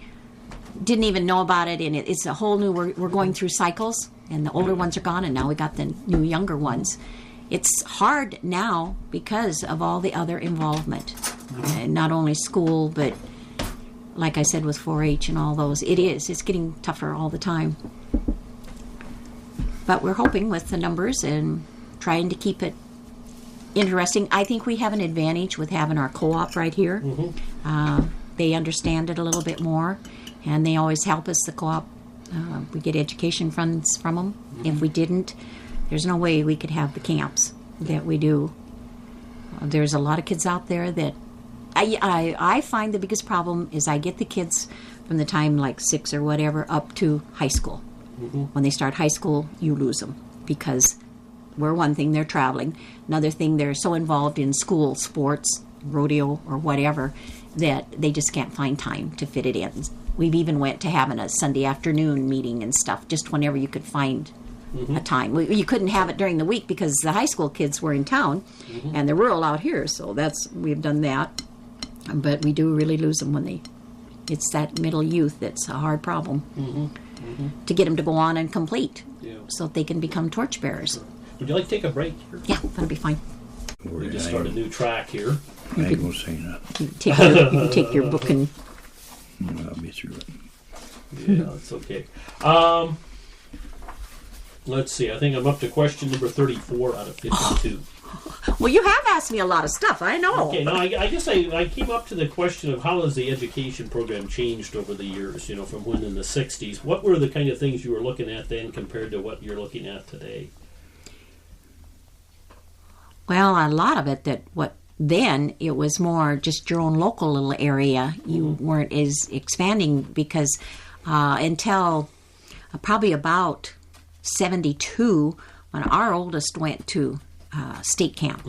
didn't even know about it. And it's a whole new, we're going through cycles. And the older ones are gone, and now we got the new younger ones. it's hard now because of all the other involvement. Not only school, but like I said with 4-H and all those, it's getting tougher all the time. But we're hoping with the numbers and trying to keep it interesting. I think we have an advantage with having our co-op right here. They understand it a little bit more, and they always help us, the co-op. We get education funds from them. If we didn't, there's no way we could have the camps that we do. There's a lot of kids out there that I find the biggest problem is I get the kids from the time like 6 or whatever up to high school. When they start high school, you lose them because we're one thing, they're traveling. Another thing, they're so involved in school, sports, rodeo, or whatever, that they just can't find time to fit it in. We've even went to having a Sunday afternoon meeting and stuff, just whenever you could find a time. You couldn't have it during the week because the high school kids were in town and the rural out here, so we've done that. But we do really lose them when it's that middle youth that's a hard problem to get them to go on and complete so that they can become torchbearers. Would you like to take a break here? Yeah, that'll be fine. We just started a new track here. I ain't gonna say that. You can take your book and... I'll be through it. Yeah, that's okay. Let's see. I think I'm up to question number 34 out of 52. Well, you have asked me a lot of stuff, I know. Okay, now I guess I came up to the question of how has the education program changed over the years, from when in the 60s. What were the kind of things you were looking at then compared to what you're looking at today? Well, a lot of it then it was more just your own local little area. You weren't as expanding because until probably about 72 when our oldest went to state camp.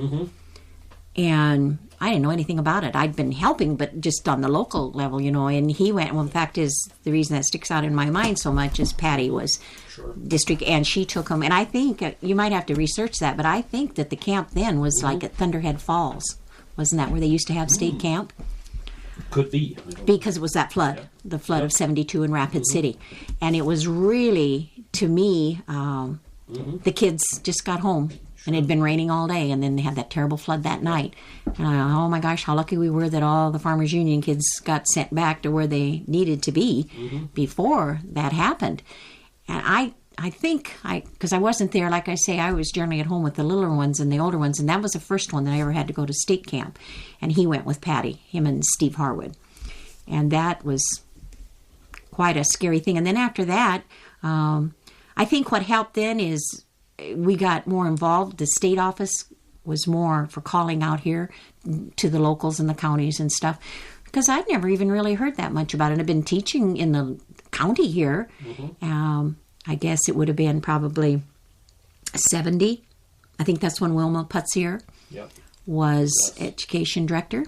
And I didn't know anything about it. I'd been helping, but just on the local level, and he went. Well, the fact is, the reason that sticks out in my mind so much is Patty was district, and she took him. And I think, you might have to research that, but I think that the camp then was like at Thunderhead Falls. Wasn't that where they used to have state camp? Could be. Because it was that flood, the flood of 72 in Rapid City. And it was really, to me, the kids just got home. And it had been raining all day, and then they had that terrible flood that night. And oh my gosh, how lucky we were that all the Farmers Union kids got sent back to where they needed to be before that happened. And I think, because I wasn't there, like I say, I was generally at home with the littler ones and the older ones, and that was the first one that I ever had to go to state camp. And he went with Patty, him and Steve Harwood. And that was quite a scary thing. And then after that, I think what helped then is we got more involved. The state office was more for calling out here to the locals and the counties and stuff, because I'd never even really heard that much about it. I've been teaching in the county here. I guess it would have been probably 70. I think that's when Wilma Putzier was education director.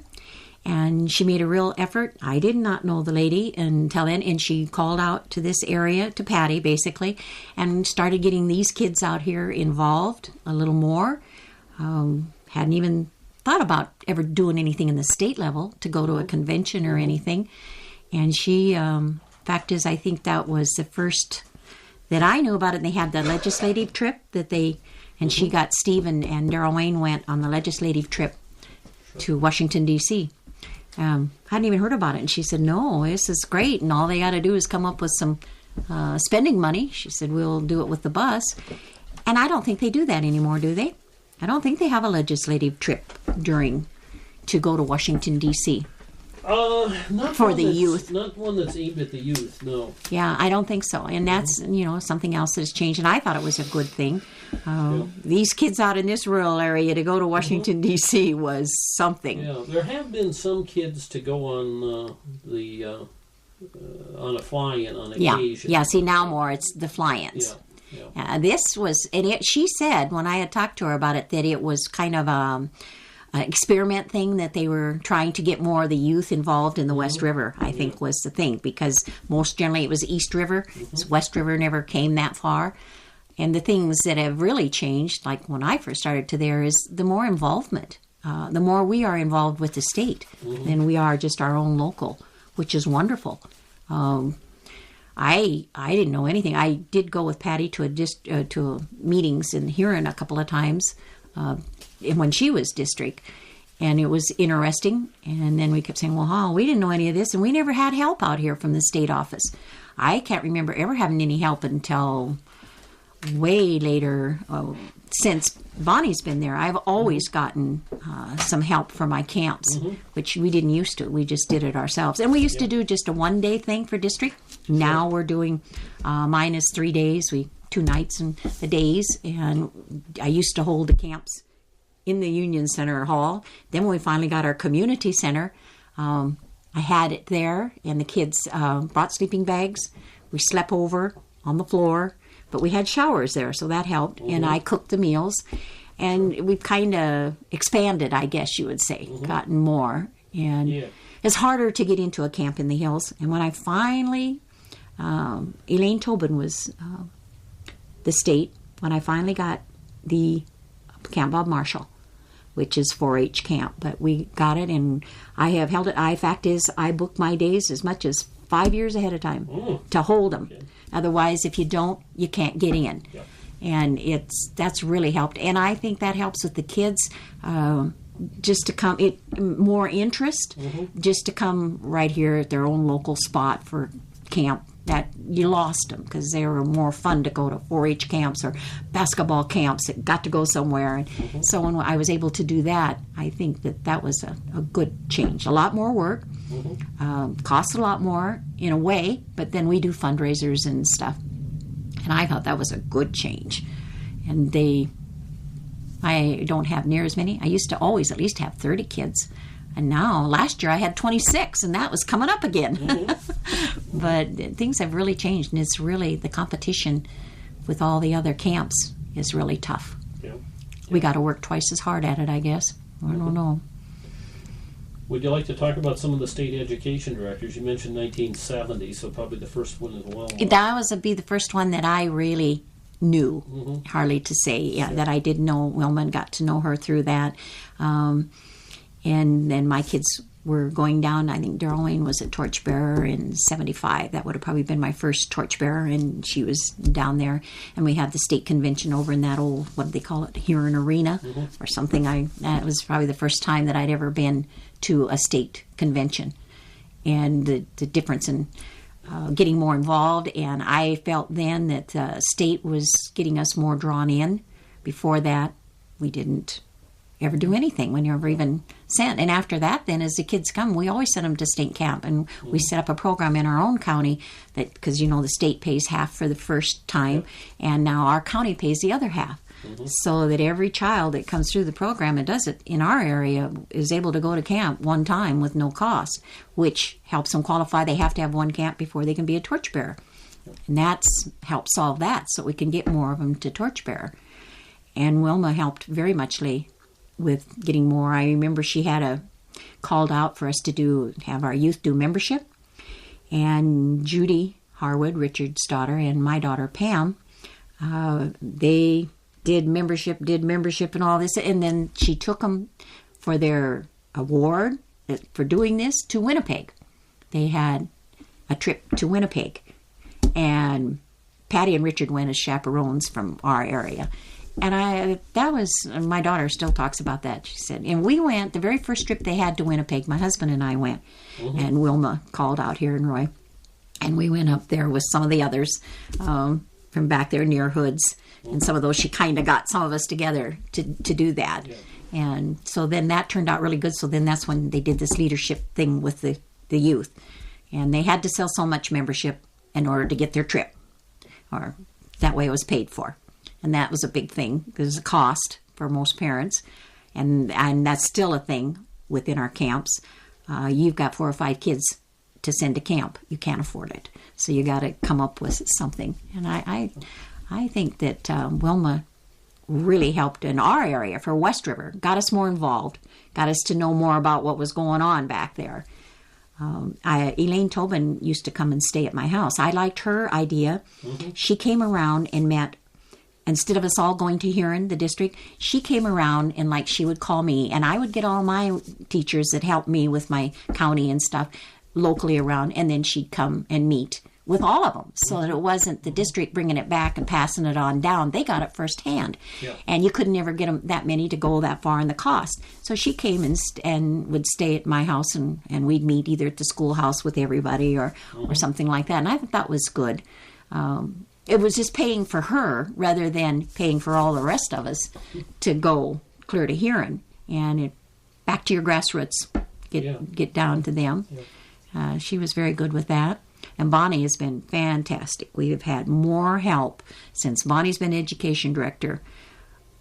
And she made a real effort. I did not know the lady until then, and she called out to this area, to Patty, basically, and started getting these kids out here involved a little more. Hadn't even thought about ever doing anything in the state level to go to a convention or anything. And she, fact is, I think that was the first that I knew about it. And they had the legislative trip and she got Steve and Darrell Wayne went on the legislative trip to Washington, D.C. Hadn't even heard about it. And she said, no, this is great. And all they got to do is come up with some spending money. She said, we'll do it with the bus. And I don't think they do that anymore, do they? I don't think they have a legislative trip to go to Washington, D.C. Not for the youth. Not one that's aimed at the youth, no. Yeah, I don't think so. And that's, something else that has changed. And I thought it was a good thing. These kids out in this rural area to go to Washington, D.C. was something. Yeah, there have been some kids to go on on a fly-in on occasion. Yeah, see, now more it's the fly-ins. Yeah. This was, and she said when I had talked to her about it that it was kind of an experiment thing, that they were trying to get more of the youth involved in the West River, I think was the thing, because most generally it was East River. West River never came that far. And the things that have really changed, like when I first started to there, is the more involvement. The more we are involved with the state than we are just our own local, which is wonderful. I didn't know anything. I did go with Patty to meetings in Huron a couple of times when she was district. And it was interesting. And then we kept saying, well, we didn't know any of this. And we never had help out here from the state office. I can't remember ever having any help until way later. Since Bonnie's been there, I've always gotten some help for my camps, which we didn't used to. We just did it ourselves. And we used to do just a one-day thing for district. Now we're doing, mine is 3 days, 2 nights and the days. And I used to hold the camps in the Union Center Hall. Then when we finally got our community center, I had it there, and the kids brought sleeping bags. We slept over on the floor, but we had showers there, so that helped. And I cooked the meals, and we've kind of expanded, I guess you would say, gotten more. And it's harder to get into a camp in the hills. And when I finally, Elaine Tobin was the state, when I finally got the Camp Bob Marshall, which is 4-H camp, but we got it, and I have held it. Fact is, I book my days as much as 5 years ahead of time to hold them. Okay. Otherwise, if you don't, you can't get in. Yep. And that's really helped, and I think that helps with the kids just to come. More interest, just to come right here at their own local spot for camp. That you lost them because they were more fun to go to 4-H camps or basketball camps that got to go somewhere. And so when I was able to do that, I think that was a good change. A lot more work, costs a lot more in a way, but then we do fundraisers and stuff. And I thought that was a good change. And I don't have near as many. I used to always at least have 30 kids. And now, last year I had 26, and that was coming up again. But things have really changed, and it's really, the competition with all the other camps is really tough. We got to work twice as hard at it, I guess. I don't know. Would you like to talk about some of the state education directors? You mentioned 1970, so probably the first one as well. That be the first one that I really knew, hardly to say, that I did know Wilma and got to know her through that. And then my kids were going down. I think Darlene was a torchbearer in 75. That would have probably been my first torchbearer, and she was down there. And we had the state convention over in that old, what do they call it, Huron Arena or something. That was probably the first time that I'd ever been to a state convention. And the difference in getting more involved. And I felt then that the state was getting us more drawn in. Before that, we didn't ever do anything. We never even sent. And after that, then, as the kids come, we always send them to state camp. And we set up a program in our own county that, because, the state pays half for the first time, and now our county pays the other half. So that every child that comes through the program and does it in our area is able to go to camp one time with no cost, which helps them qualify. They have to have one camp before they can be a torchbearer. And that's helped solve that, so we can get more of them to torchbearer. And Wilma helped very muchly with getting more. I remember she had called out for us to have our youth do membership. And Judy Harwood, Richard's daughter, and my daughter Pam, they did membership and all this. And then she took them for their award for doing this to Winnipeg. They had a trip to Winnipeg. And Patty and Richard went as chaperones from our area. And that was, my daughter still talks about that. She said, and we went, the very first trip they had to Winnipeg, my husband and I went, and Wilma called out here in Roy, and we went up there with some of the others from back there near Hoods, and some of those, she kind of got some of us together to do that. Yeah. And so then that turned out really good. So then that's when they did this leadership thing with the youth. And they had to sell so much membership in order to get their trip, or that way it was paid for. And that was a big thing because it's a cost for most parents. And that's still a thing within our camps. You've got 4 or 5 kids to send to camp. You can't afford it. So you got to come up with something. And I think that Wilma really helped in our area for West River, got us more involved, got us to know more about what was going on back there. Elaine Tobin used to come and stay at my house. I liked her idea. She came around and met, instead of us all going to Huron, the district, she came around and she would call me, and I would get all my teachers that helped me with my county and stuff locally around, and then she'd come and meet with all of them, so that it wasn't the district bringing it back and passing it on down. They got it firsthand, and you could never get them that many to go that far in the cost. So she came and would stay at my house, and we'd meet either at the schoolhouse with everybody or something like that. And I thought that was good. It was just paying for her rather than paying for all the rest of us to go clear to Huron. And back to your grassroots, get down to them. She was very good with that. And Bonnie has been fantastic. We have had more help since Bonnie's been education director,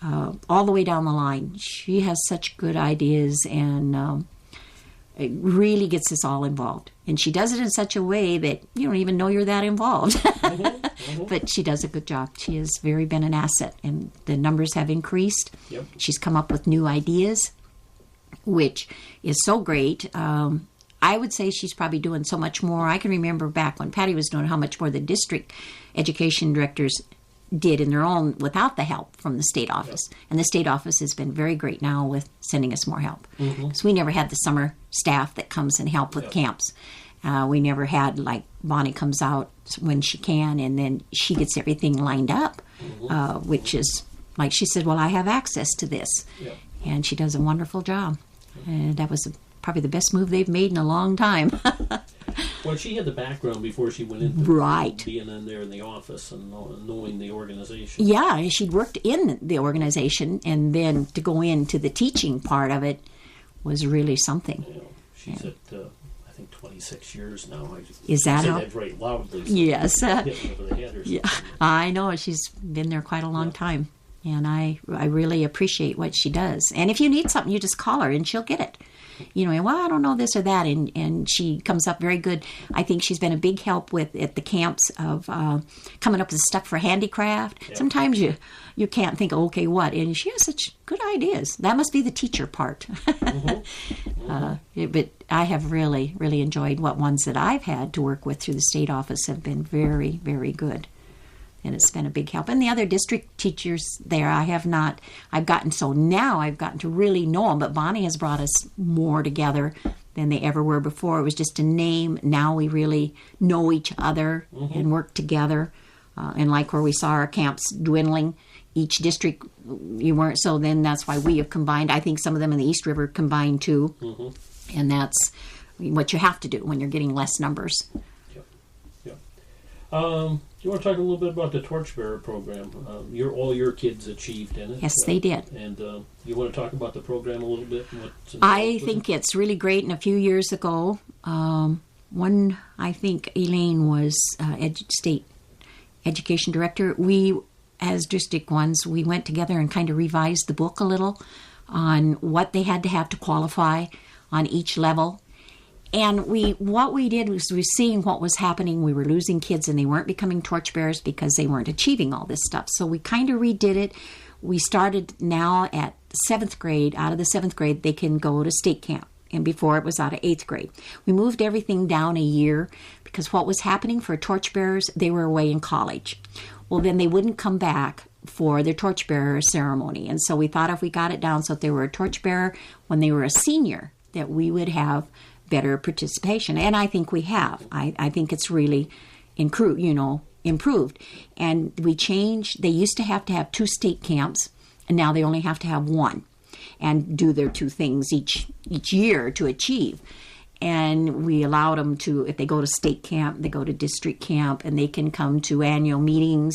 all the way down the line. She has such good ideas, and it really gets us all involved. And she does it in such a way that you don't even know you're that involved. But she does a good job. She has been an asset, and the numbers have increased. She's come up with new ideas, which is so great. I would say she's probably doing so much more. I can remember back when Patty was doing how much more the district education directors did in their own without the help from the state office. And the state office has been very great now with sending us more help. So we never had the summer staff that comes and help with camps. We never had, like, Bonnie comes out when she can, and then she gets everything lined up, which is, like she said, well, I have access to this. And she does a wonderful job. And that was probably the best move they've made in a long time. Well, she had the background before she went into being in there in the office and knowing the organization. Yeah, she'd worked in the organization, and then to go into the teaching part of it was really something. She's at, I think, 26 years now. Is that how? I say that very loudly. So yes. Over the head or something. I know. She's been there quite a long time, and I really appreciate what she does. And if you need something, you just call her, and she'll get it. Well, I don't know this or that, and she comes up very good. I think she's been a big help at the camps of coming up with stuff for handicraft. Sometimes you can't think, okay, what? And she has such good ideas. That must be the teacher part. But I have really, really enjoyed what ones that I've had to work with through the state office have been very, very good. And it's been a big help. And the other district teachers there, I've gotten to really know them. But Bonnie has brought us more together than they ever were before. It was just a name. Now we really know each other and work together. And like where we saw our camps dwindling, each district, you weren't. So then that's why we have combined. I think some of them in the East River combined too. And that's what you have to do when you're getting less numbers. You want to talk a little bit about the Torchbearer program? All your kids achieved in it. Yes, they did. And you want to talk about the program a little bit? I think it's really great. And a few years ago, I think Elaine was state education director. We, as district ones, we went together and kind of revised the book a little on what they had to have to qualify on each level. And what we did was we were seeing what was happening. We were losing kids, and they weren't becoming torchbearers because they weren't achieving all this stuff. So we kind of redid it. We started now at 7th grade. Out of the 7th grade, they can go to state camp. And before, it was out of 8th grade. We moved everything down a year because what was happening for torchbearers, they were away in college. Well, then they wouldn't come back for their torchbearer ceremony. And so we thought if we got it down so if they were a torchbearer when they were a senior, that we would have better participation. And I think we have. I think it's really improved. And we changed. They used to have 2 state camps, and now they only have to have 1 and do their 2 things each year to achieve. And we allowed them to, if they go to state camp, they go to district camp, and they can come to annual meetings.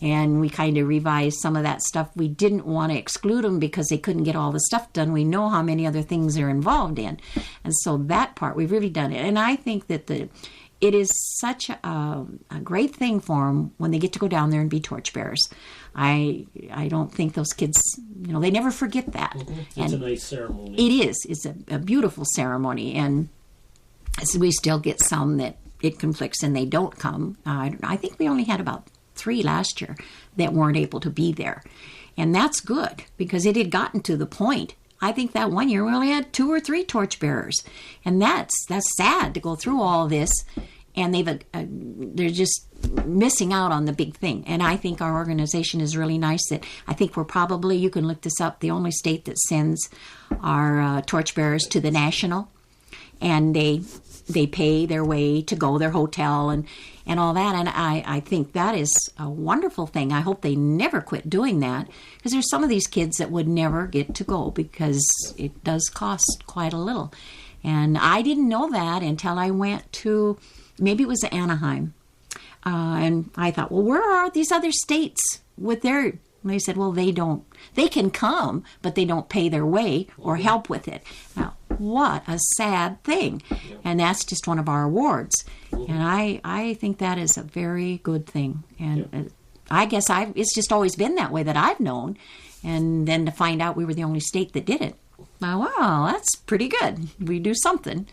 And we kind of revised some of that stuff. We didn't want to exclude them because they couldn't get all the stuff done. We know how many other things they're involved in. And so that part, we've really done it. And I think that it is such a great thing for them when they get to go down there and be torchbearers. I don't think those kids, they never forget that. It's a nice ceremony. It is. It's a beautiful ceremony. And so we still get some that it conflicts and they don't come. I think we only had about 3 last year that weren't able to be there. And that's good because it had gotten to the point. I think that one year we only had 2 or 3 torchbearers. And that's sad to go through all this. And they're just missing out on the big thing. And I think our organization is really nice. That I think we're probably, you can look this up, the only state that sends our torchbearers to the national. And they they pay their way to go, their hotel and all that. And I think that is a wonderful thing. I hope they never quit doing that, because there's some of these kids that would never get to go because it does cost quite a little. And I didn't know that until I went to, maybe it was Anaheim. And I thought, well, where are these other states with their... And they said, well, they can come, but they don't pay their way or help with it. Now, what a sad thing. And that's just one of our awards. And I think that is a very good thing. And I guess it's just always been that way that I've known. And then to find out we were the only state that did it. Now, wow, that's pretty good. We do something.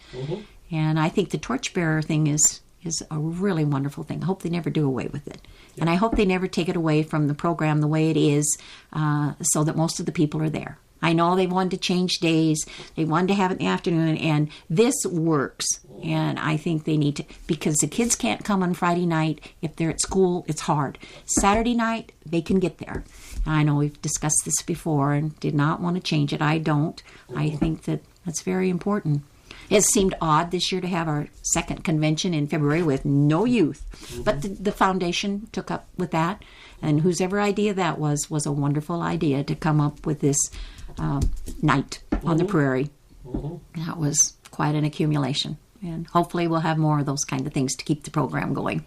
And I think the torchbearer thing is a really wonderful thing. I hope they never do away with it. And I hope they never take it away from the program the way it is, so that most of the people are there. I know they wanted to change days. They wanted to have it in the afternoon, and this works. And I think they need to, because the kids can't come on Friday night. If they're at school, it's hard. Saturday night, they can get there. I know we've discussed this before and did not want to change it. I don't. I think that that's very important. It seemed odd this year to have our second convention in February with no youth. But the foundation took up with that. And whosever idea that was a wonderful idea to come up with this night on the prairie. That was quite an accumulation. And hopefully we'll have more of those kind of things to keep the program going.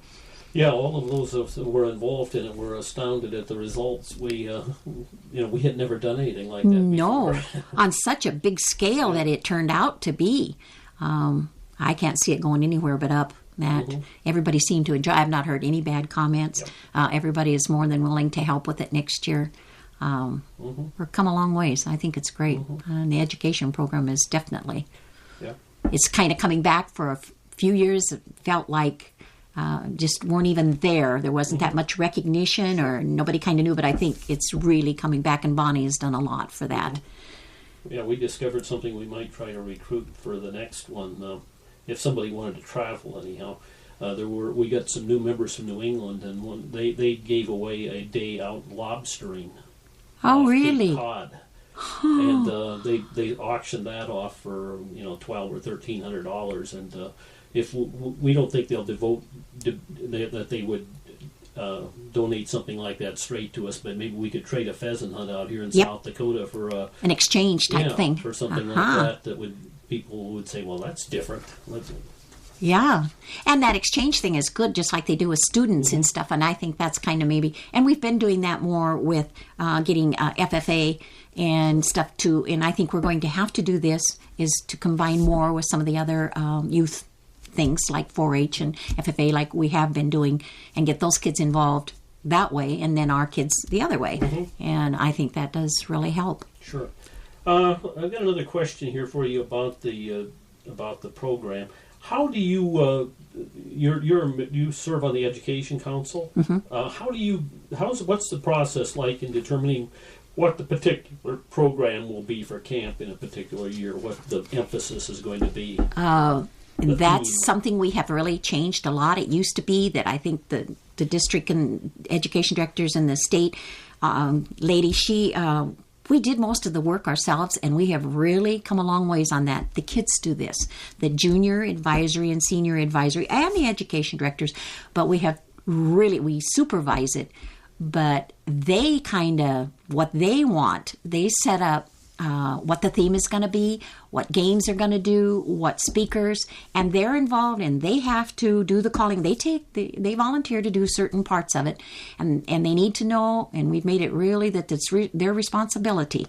Yeah, all of those that were involved in it were astounded at the results. We had never done anything like that before. No, on such a big scale that it turned out to be. I can't see it going anywhere but up. That everybody seemed to enjoy. I've not heard any bad comments. Everybody is more than willing to help with it next year. We've come a long ways. I think it's great. And the education program is definitely. It's kind of coming back for a few years. It felt like just weren't even there. There wasn't that much recognition, or nobody kind of knew, but I think it's really coming back, and Bonnie has done a lot for that. Yeah, we discovered something we might try to recruit for the next one, if somebody wanted to travel anyhow. We got some new members from New England, and they gave away a day out lobstering. Oh, really? Cape Cod. And they auctioned that off for $1,200 or $1,300, and if we don't think they'll that they would donate something like that straight to us, but maybe we could trade a pheasant hunt out here in South Dakota for an exchange type thing, for something like that. People would say, well, that's different. Yeah, and that exchange thing is good, just like they do with students and stuff. And I think that's kind of maybe, and we've been doing that more with getting FFA and stuff too. And I think we're going to have to do this, is to combine more with some of the other youth things like 4-H and FFA, like we have been doing, and get those kids involved that way, and then our kids the other way. And I think that does really help. Sure. I've got another question here for you about the program. How do you you serve on the Education Council? What's the process like in determining what the particular program will be for camp in a particular year? What the emphasis is going to be? That's something we have really changed a lot. It used to be that I think the district and education directors in the state lady, we did most of the work ourselves, and we have really come a long ways on that. The kids do this, the junior advisory and senior advisory, and the education directors, but we supervise it, but they kind of, what they want, they set up what the theme is going to be, what games they're going to do, what speakers, and they're involved, and they have to do the calling. They volunteer to do certain parts of it, and they need to know, and we've made it really that it's their responsibility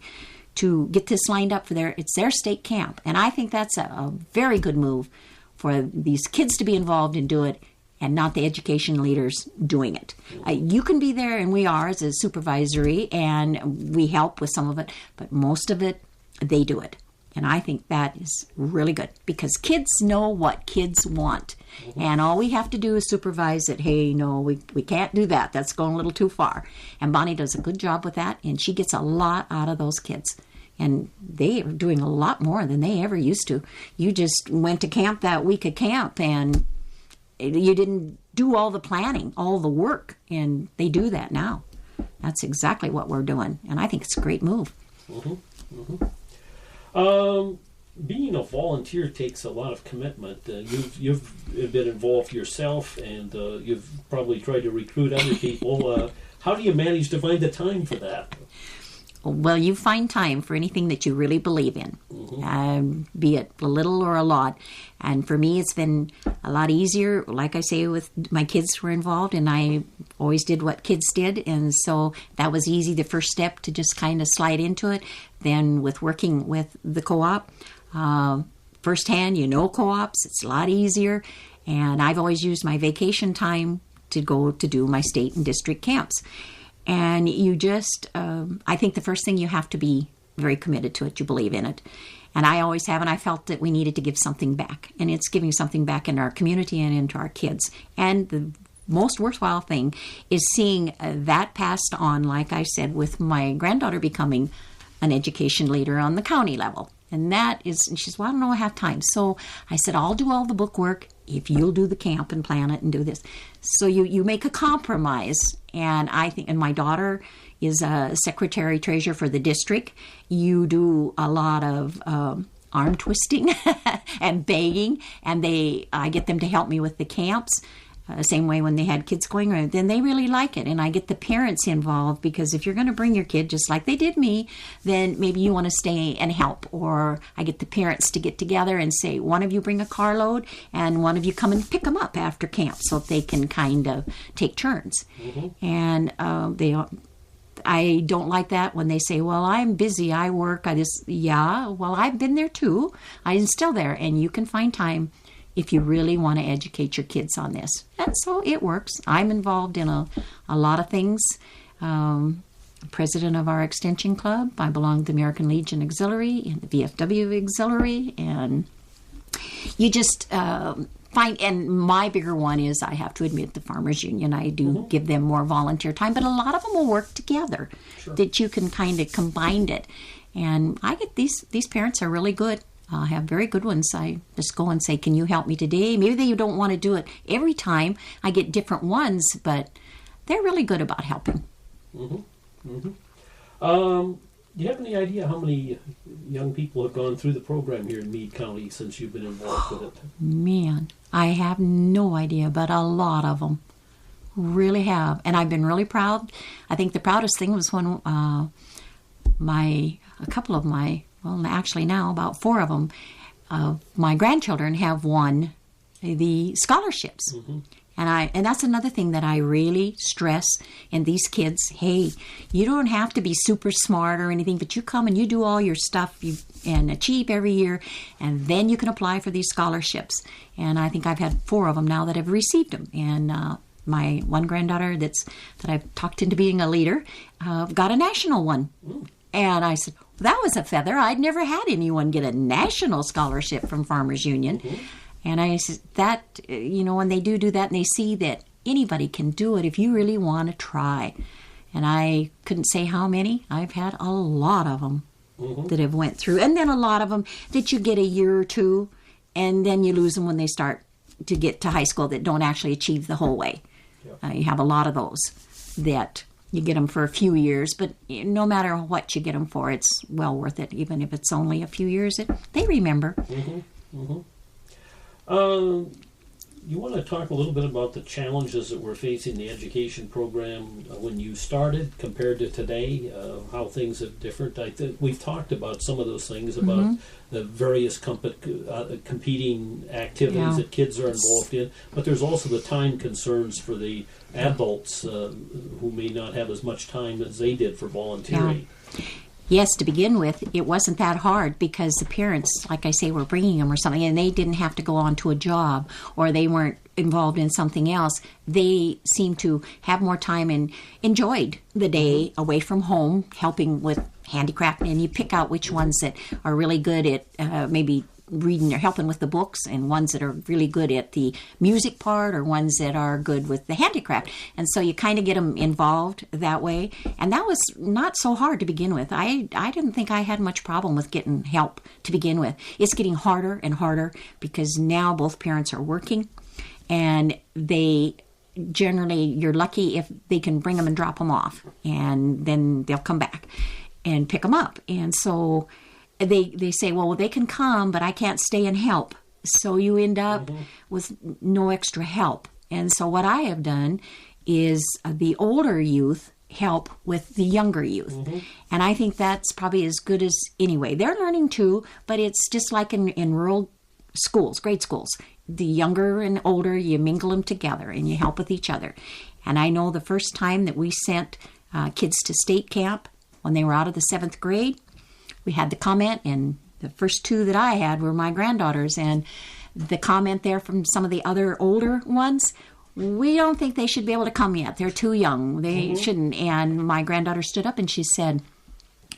to get this lined up for it's their state camp. And I think that's a very good move for these kids to be involved and do it, and not the education leaders doing it. You can be there, and we are, as a supervisory, and we help with some of it, but most of it, they do it. And I think that is really good, because kids know what kids want. And all we have to do is supervise it. Hey, no, we can't do that. That's going a little too far. And Bonnie does a good job with that, and she gets a lot out of those kids. And they are doing a lot more than they ever used to. You just went to camp that week of camp, and you didn't do all the planning, all the work, and they do that now. That's exactly what we're doing, and I think it's a great move. being a volunteer takes a lot of commitment. You've been involved yourself, and you've probably tried to recruit other people. How do you manage to find the time for that? Well, you find time for anything that you really believe in, be it a little or a lot. And for me, it's been a lot easier, like I say, with my kids were involved, and I always did what kids did. And so that was easy, the first step to just kind of slide into it. Then with working with the co-op, firsthand, co-ops, it's a lot easier. And I've always used my vacation time to go to do my state and district camps. And you just, I think the first thing you have to be very committed to it. You believe in it. And I always have, and I felt that we needed to give something back. And it's giving something back in our community and into our kids. And the most worthwhile thing is seeing that passed on, like I said, with my granddaughter becoming an education leader on the county level. And that is, and she says, well, I don't know, I have time. So I said, I'll do all the book work if you'll do the camp and plan it and do this. So you make a compromise. And I think, and my daughter is a secretary treasurer for the district. You do a lot of arm twisting and begging, and I get them to help me with the camps. Same way when they had kids going around, then they really like it. And I get the parents involved, because if you're going to bring your kid, just like they did me, then maybe you want to stay and help. Or I get the parents to get together and say, one of you bring a carload and one of you come and pick them up after camp, so they can kind of take turns. Mm-hmm. And I don't like that when they say, well, I'm busy, I work, well, I've been there too. I'm still there, and you can find time if you really want to educate your kids on this. And so it works. I'm involved in a lot of things. President of our Extension Club. I belong to the American Legion Auxiliary and the VFW Auxiliary. And you just find, and my bigger one is, I have to admit, the Farmers Union. I do give them more volunteer time, but a lot of them will work together, that you can kind of combine it. And I get these parents are really good. I have very good ones. I just go and say, can you help me today? Maybe they don't want to do it every time. I get different ones, but they're really good about helping. Mm-hmm. Mm-hmm. Do you have any idea how many young people have gone through the program here in Meade County since you've been involved with it? Man, I have no idea, but a lot of them really have. And I've been really proud. I think the proudest thing was when actually now about 4 of them, my grandchildren have won the scholarships. Mm-hmm. And that's another thing that I really stress in these kids. Hey, you don't have to be super smart or anything, but you come and you do all your stuff and achieve every year, and then you can apply for these scholarships. And I think I've had 4 of them now that have received them. And my one granddaughter that I've talked into being a leader got a national one. Mm. And I said, that was a feather. I'd never had anyone get a national scholarship from Farmers Union. Mm-hmm. And I said, that, when they do that and they see that anybody can do it if you really want to try. And I couldn't say how many. I've had a lot of them that have went through. And then a lot of them that you get a year or 2, and then you lose them when they start to get to high school that don't actually achieve the whole way. Yep. You have a lot of those that you get them for a few years, but no matter what you get them for, it's well worth it, even if it's only a few years. They remember. Mm-hmm. Mm-hmm. You want to talk a little bit about the challenges that were facing the education program when you started compared to today, how things have differed. I think we've talked about some of those things, about the various competing activities that kids are involved in, but there's also the time concerns for the adults who may not have as much time as they did for volunteering. Yeah. Yes, to begin with, it wasn't that hard because the parents, like I say, were bringing them or something, and they didn't have to go on to a job or they weren't involved in something else. They seemed to have more time and enjoyed the day away from home, helping with handicraft, and you pick out which ones that are really good at maybe reading or helping with the books, and ones that are really good at the music part, or ones that are good with the handicraft. And so you kind of get them involved that way. And that was not so hard to begin with. I didn't think I had much problem with getting help to begin with. It's getting harder and harder because now both parents are working, and they generally, you're lucky if they can bring them and drop them off, and then they'll come back and pick them up. And so they say, well, they can come, but I can't stay and help. So you end up with no extra help. And so what I have done is the older youth help with the younger youth. And I think that's probably as good as anyway. They're learning too, but it's just like in rural schools, grade schools. The younger and older, you mingle them together and you help with each other. And I know the first time that we sent kids to state camp when they were out of the 7th grade, we had the comment, and the first 2 that I had were my granddaughters, and the comment there from some of the other older ones, we don't think they should be able to come yet. They're too young. They shouldn't. And my granddaughter stood up and she said,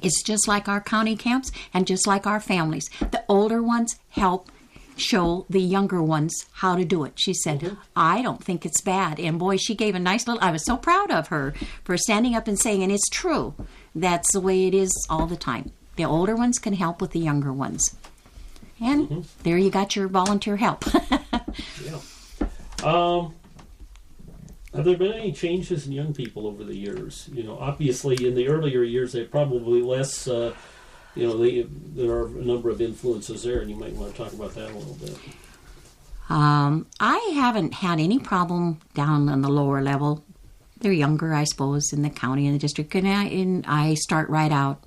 it's just like our county camps and just like our families. The older ones help show the younger ones how to do it. She said, I don't think it's bad. And boy, she gave a nice little, I was so proud of her for standing up and saying, and it's true. That's the way it is all the time. The older ones can help with the younger ones. And there you got your volunteer help. Have there been any changes in young people over the years? Obviously in the earlier years, they're probably less, there are a number of influences there, and you might want to talk about that a little bit. I haven't had any problem down on the lower level. They're younger, I suppose, in the county and the district. And I start right out.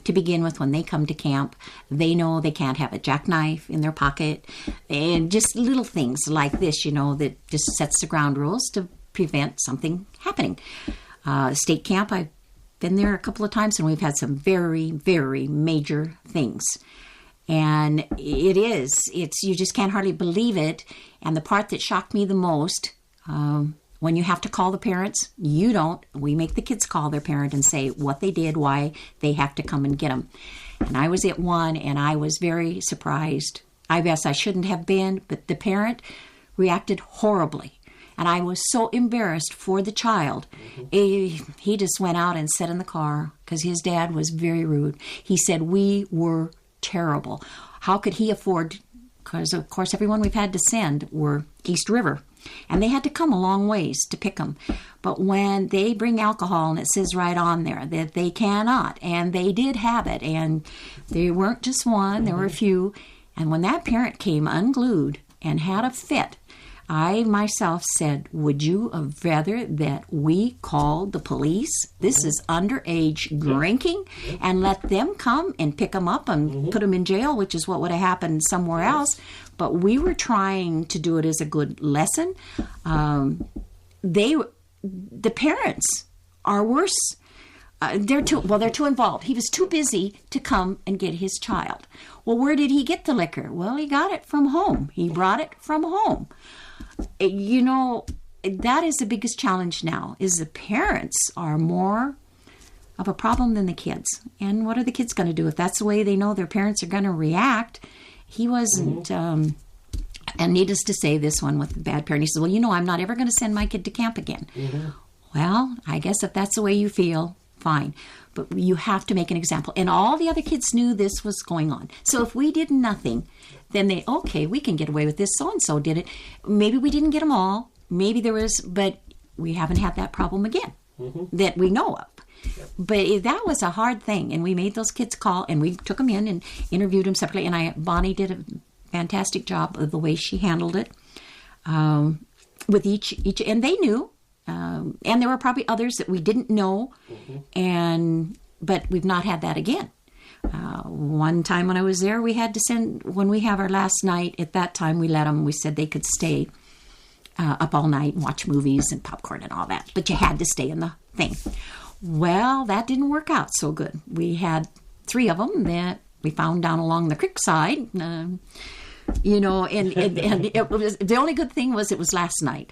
To begin with, when they come to camp, they know they can't have a jackknife in their pocket. And just little things like this, that just sets the ground rules to prevent something happening. State camp, I've been there a couple of times, and we've had some very, very major things. And it's you just can't hardly believe it. And the part that shocked me the most, when you have to call the parents, you don't. We make the kids call their parent and say what they did, why they have to come and get them. And I was at one, and I was very surprised. I guess I shouldn't have been, but the parent reacted horribly. And I was so embarrassed for the child. He just went out and sat in the car because his dad was very rude. He said, we were terrible. How could he afford, because of course everyone we've had to send were East River. And they had to come a long ways to pick them. But when they bring alcohol, and it says right on there that they cannot, and they did have it, and they weren't just one, there were a few. And when that parent came unglued and had a fit, I myself said, would you have rather that we called the police? This is underage drinking, and let them come and pick them up and put them in jail, which is what would have happened somewhere else. But we were trying to do it as a good lesson. The parents are worse. They're too involved. He was too busy to come and get his child. Well, where did he get the liquor? Well, he got it from home. He brought it from home. That is the biggest challenge now, is the parents are more of a problem than the kids. And what are the kids going to do if that's the way they know their parents are going to react? He wasn't, and needless to say, this one with the bad parent, he said, well, I'm not ever going to send my kid to camp again. Well, I guess if that's the way you feel, fine. But you have to make an example. And all the other kids knew this was going on. So if we did nothing, then we can get away with this. So-and-so did it. Maybe we didn't get them all. Maybe there was, but we haven't had that problem again that we know of. But that was a hard thing. And we made those kids call, and we took them in and interviewed them separately. And Bonnie did a fantastic job of the way she handled it with each, and they knew. And there were probably others that we didn't know, but we've not had that again. One time when I was there, we had to send, when we have our last night, at that time we let them, we said they could stay up all night and watch movies and popcorn and all that, but you had to stay in the thing. Well, that didn't work out so good. We had 3 of them that we found down along the creek side, and it was, the only good thing was it was last night.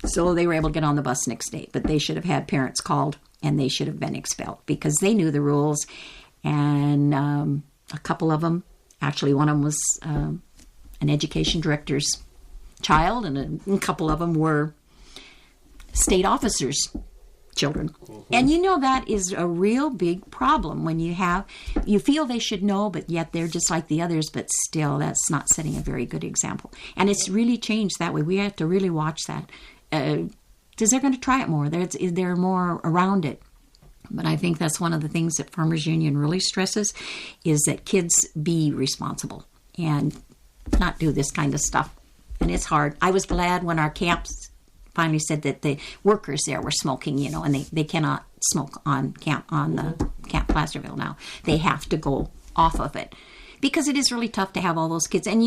So they were able to get on the bus next day, but they should have had parents called, and they should have been expelled because they knew the rules. And a couple of them, actually one of them was an education director's child, and a couple of them were state officers' children. And that is a real big problem when you feel they should know, but yet they're just like the others, but still that's not setting a very good example. And it's really changed that way. We have to really watch that. Because they're going to try it more. They're more around it. But I think that's one of the things that Farmers Union really stresses is that kids be responsible and not do this kind of stuff. And it's hard. I was glad when our camps finally said that the workers there were smoking, and they cannot smoke on the Camp Placerville now. They have to go off of it because it is really tough to have all those kids. And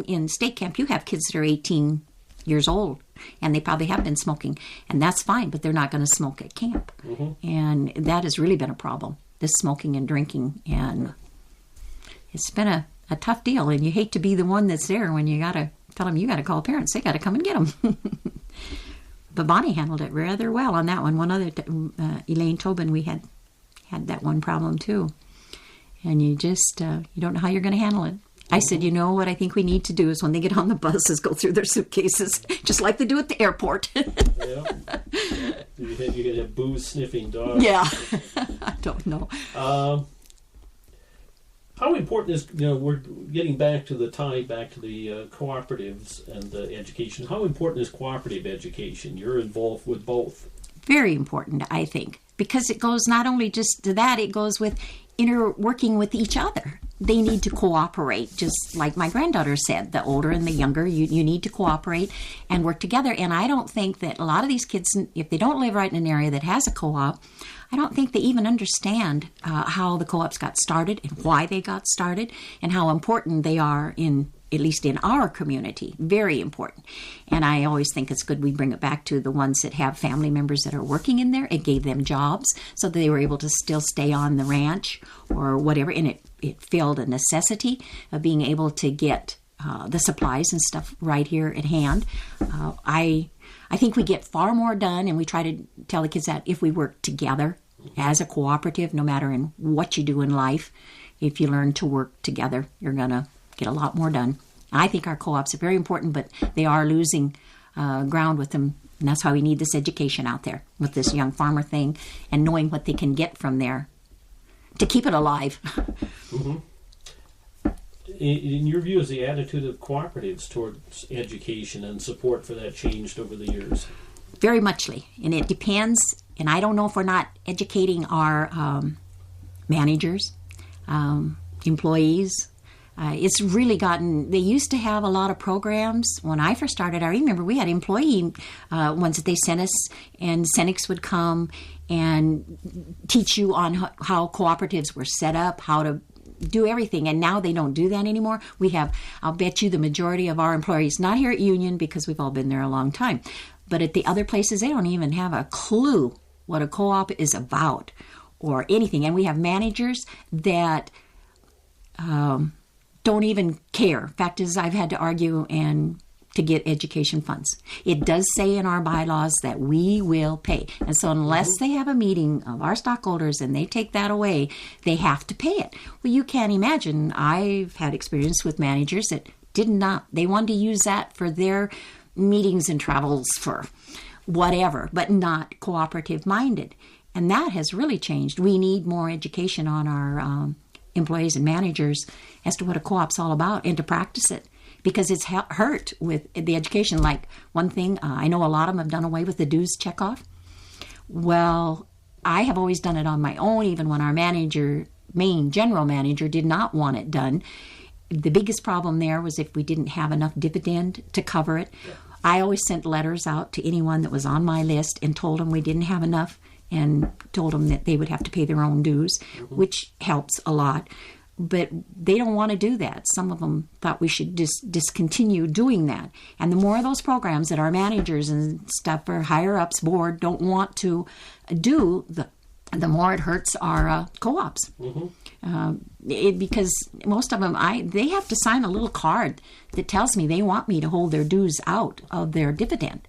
in state camp, you have kids that are 18 years old, and they probably have been smoking, and that's fine, but they're not going to smoke at camp. And that has really been a problem, this smoking and drinking, and it's been a tough deal, and you hate to be the one that's there when you got to tell them you got to call parents. They got to come and get them. But Bonnie handled it rather well on that one. One other, Elaine Tobin, we had that one problem too. And you just, you don't know how you're going to handle it. I said, what I think we need to do is when they get on the bus is go through their suitcases, just like they do at the airport. Yeah. You're going to have booze-sniffing dogs. Yeah. I don't know. How important is, we're getting back to the cooperatives and the education. How important is cooperative education? You're involved with both. Very important, I think, because it goes not only just to that, it goes with working with each other. They need to cooperate, just like my granddaughter said, the older and the younger, you need to cooperate and work together. And I don't think that a lot of these kids, if they don't live right in an area that has a co-op, I don't think they even understand how the co-ops got started and why they got started and how important they are at least in our community. Very important. And I always think it's good we bring it back to the ones that have family members that are working in there. It gave them jobs so that they were able to still stay on the ranch or whatever. And it filled a necessity of being able to get the supplies and stuff right here at hand. I think we get far more done, and we try to tell the kids that if we work together as a cooperative, no matter in what you do in life, if you learn to work together, you're going to get a lot more done. I think our co-ops are very important, but they are losing ground with them, and that's why we need this education out there with this young farmer thing and knowing what they can get from there to keep it alive. In your view, has the attitude of cooperatives towards education and support for that changed over the years? Very muchly, and it depends. And I don't know if we're not educating our managers, employees. It's really gotten, they used to have a lot of programs. When I first started, I remember we had employee ones that they sent us, and Senex would come and teach you on how cooperatives were set up, how to do everything. And now they don't do that anymore. We have, I'll bet you the majority of our employees, not here at Union because we've all been there a long time, but at the other places, they don't even have a clue what a co-op is about or anything. And we have managers that don't even care. Fact is, I've had to argue and to get education funds. It does say in our bylaws that we will pay. And so unless they have a meeting of our stockholders and they take that away, they have to pay it. Well, you can't imagine. I've had experience with managers that did not. They wanted to use that for their meetings and travels for whatever, but not cooperative minded. And that has really changed. We need more education on our employees and managers as to what a co-op's all about and to practice it, because it's hurt with the education. Like one thing, I know a lot of them have done away with the dues checkoff. Well, I have always done it on my own, even when our main general manager did not want it done. The biggest problem there was if we didn't have enough dividend to cover it. Yeah. I always sent letters out to anyone that was on my list and told them we didn't have enough and told them that they would have to pay their own dues, which helps a lot. But they don't want to do that. Some of them thought we should just discontinue doing that. And the more of those programs that our managers and stuff or higher-ups board don't want to do, the more it hurts our co-ops. Because most of them, they have to sign a little card that tells me they want me to hold their dues out of their dividend.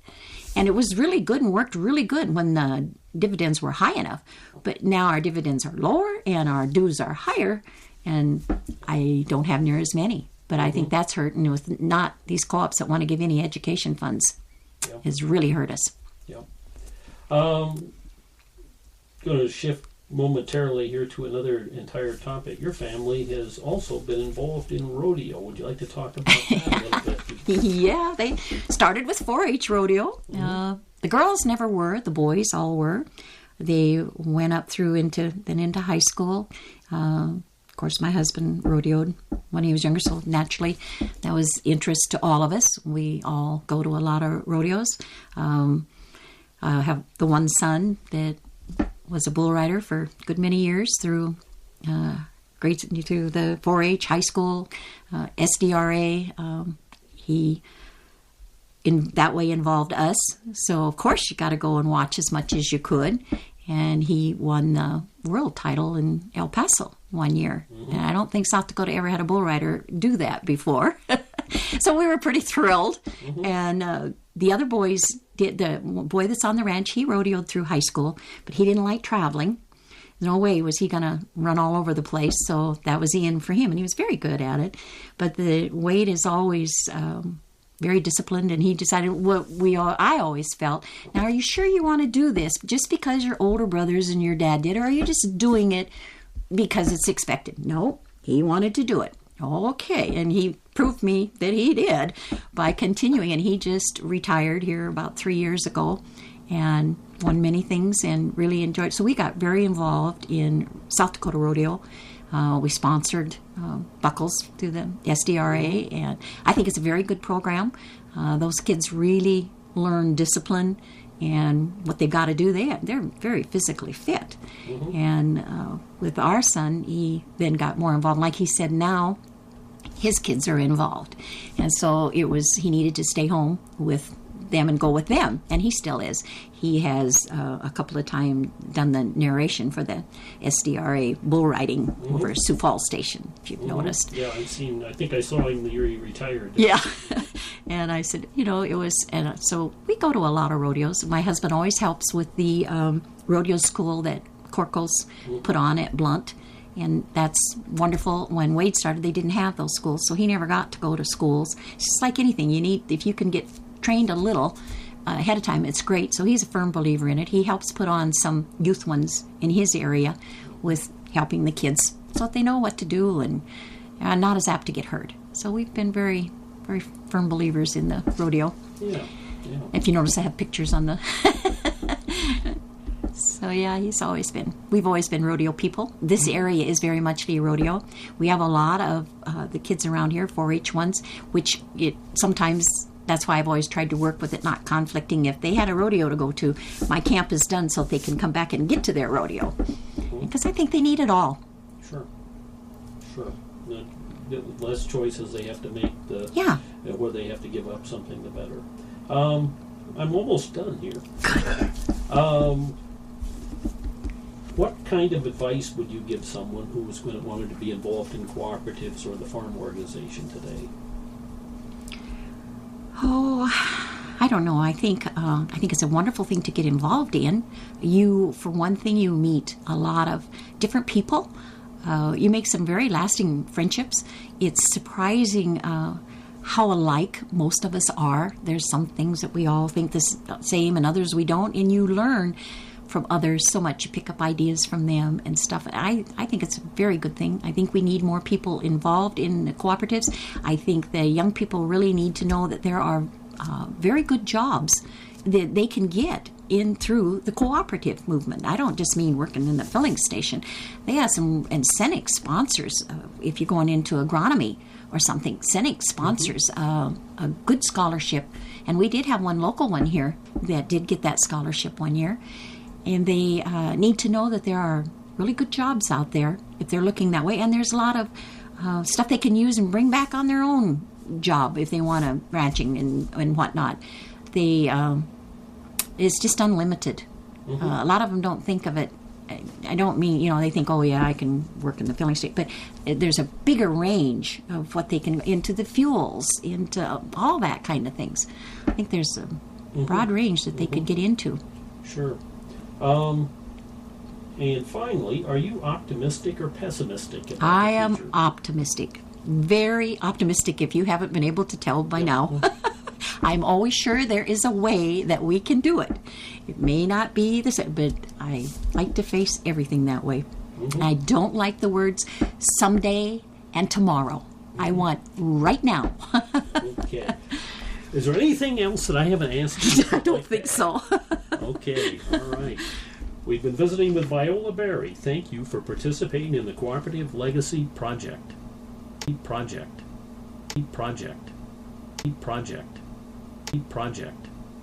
And it was really good and worked really good when the dividends were high enough. But now our dividends are lower and our dues are higher, and I don't have near as many. But I think that's hurt, and with not these co-ops that want to give any education funds has really hurt us. Going to shift momentarily here to another entire topic. Your family has also been involved in rodeo. Would you like to talk about that a little bit? Yeah, they started with 4-H rodeo. The girls never were. The boys all were. they went up through into high school. Of course, my husband rodeoed when he was younger, so naturally that was interest to all of us. We all go to a lot of rodeos. I have the one son that was a bull rider for a good many years through grades to the 4-H, high school, SDRA. He in that way involved us. So, of course, you got to go and watch as much as you could. And he won the world title in El Paso one year. Mm-hmm. And I don't think South Dakota ever had a bull rider do that before. So we were pretty thrilled. Mm-hmm. And the other boys did. The boy that's on the ranch, he rodeoed through high school, but he didn't like traveling. No way was he going to run all over the place. So that was the end for him. And he was very good at it. But the Wade is always very disciplined, and he decided I always felt, now, are you sure you want to do this just because your older brothers and your dad did, or are you just doing it because it's expected? No, he wanted to do it. Okay, and he proved me that he did by continuing, and he just retired here about 3 years ago and won many things and really enjoyed. So we got very involved in South Dakota Rodeo. We sponsored buckles through the SDRA, and I think it's a very good program. Those kids really learn discipline and what they've got to do. They're very physically fit. Mm-hmm. And with our son, he then got more involved. Like he said, now his kids are involved. And so he needed to stay home with them and go with them, and he still is. He has a couple of times done the narration for the SDRA bull riding mm-hmm. over Sioux Falls Station, if you've mm-hmm. noticed. Yeah, I think I saw him the year he retired. Yeah. And I said, it was, and so we go to a lot of rodeos. My husband always helps with the rodeo school that Corkles mm-hmm. put on at Blunt. And that's wonderful. When Wade started, they didn't have those schools, so he never got to go to schools. It's just like anything. If you can get trained a little ahead of time, it's great. So he's a firm believer in it. He helps put on some youth ones in his area with helping the kids so that they know what to do and not as apt to get hurt. So we've been very, very firm believers in the rodeo. Yeah. If you notice, I have pictures on the... So yeah, we've always been rodeo people. This area is very much the rodeo. We have a lot of the kids around here, 4-H ones, which sometimes... That's why I've always tried to work with it, not conflicting. If they had a rodeo to go to, my camp is done so they can come back and get to their rodeo. Because I think they need it all. Sure. The less choices they have to make, where they have to give up something, the better. I'm almost done here. What kind of advice would you give someone who was going to wanted to be involved in cooperatives or the farm organization today? Oh, I don't know. I think it's a wonderful thing to get involved in. For one thing, you meet a lot of different people. You make some very lasting friendships. It's surprising how alike most of us are. There's some things that we all think the same and others we don't, and you learn from others so much. You pick up ideas from them and stuff. I think it's a very good thing. I think we need more people involved in the cooperatives. I think the young people really need to know that there are very good jobs that they can get in through the cooperative movement. I don't just mean working in the filling station. They have some, and Senec sponsors, if you're going into agronomy or something, Senec sponsors a good scholarship. And we did have one local one here that did get that scholarship one year. And they need to know that there are really good jobs out there if they're looking that way. And there's a lot of stuff they can use and bring back on their own job if they want to ranching and whatnot. It's just unlimited. Mm-hmm. A lot of them don't think of it. I don't mean, they think, oh, yeah, I can work in the filling station. But there's a bigger range of what they can, into the fuels, into all that kind of things. I think there's a broad range that they could get into. Sure. And finally, are you optimistic or pessimistic about I the am future? optimistic. Very optimistic, if you haven't been able to tell by now. I'm always sure there is a way that we can do it. It may not be the same, but I like to face everything that way. Mm-hmm. I don't like the words someday and tomorrow. Mm-hmm. I want right now. Okay. Is there anything else that I haven't asked you? I don't think so. Okay, all right. We've been visiting with Viola Berry. Thank you for participating in the Cooperative Legacy Project. Project. Project. Project. Project.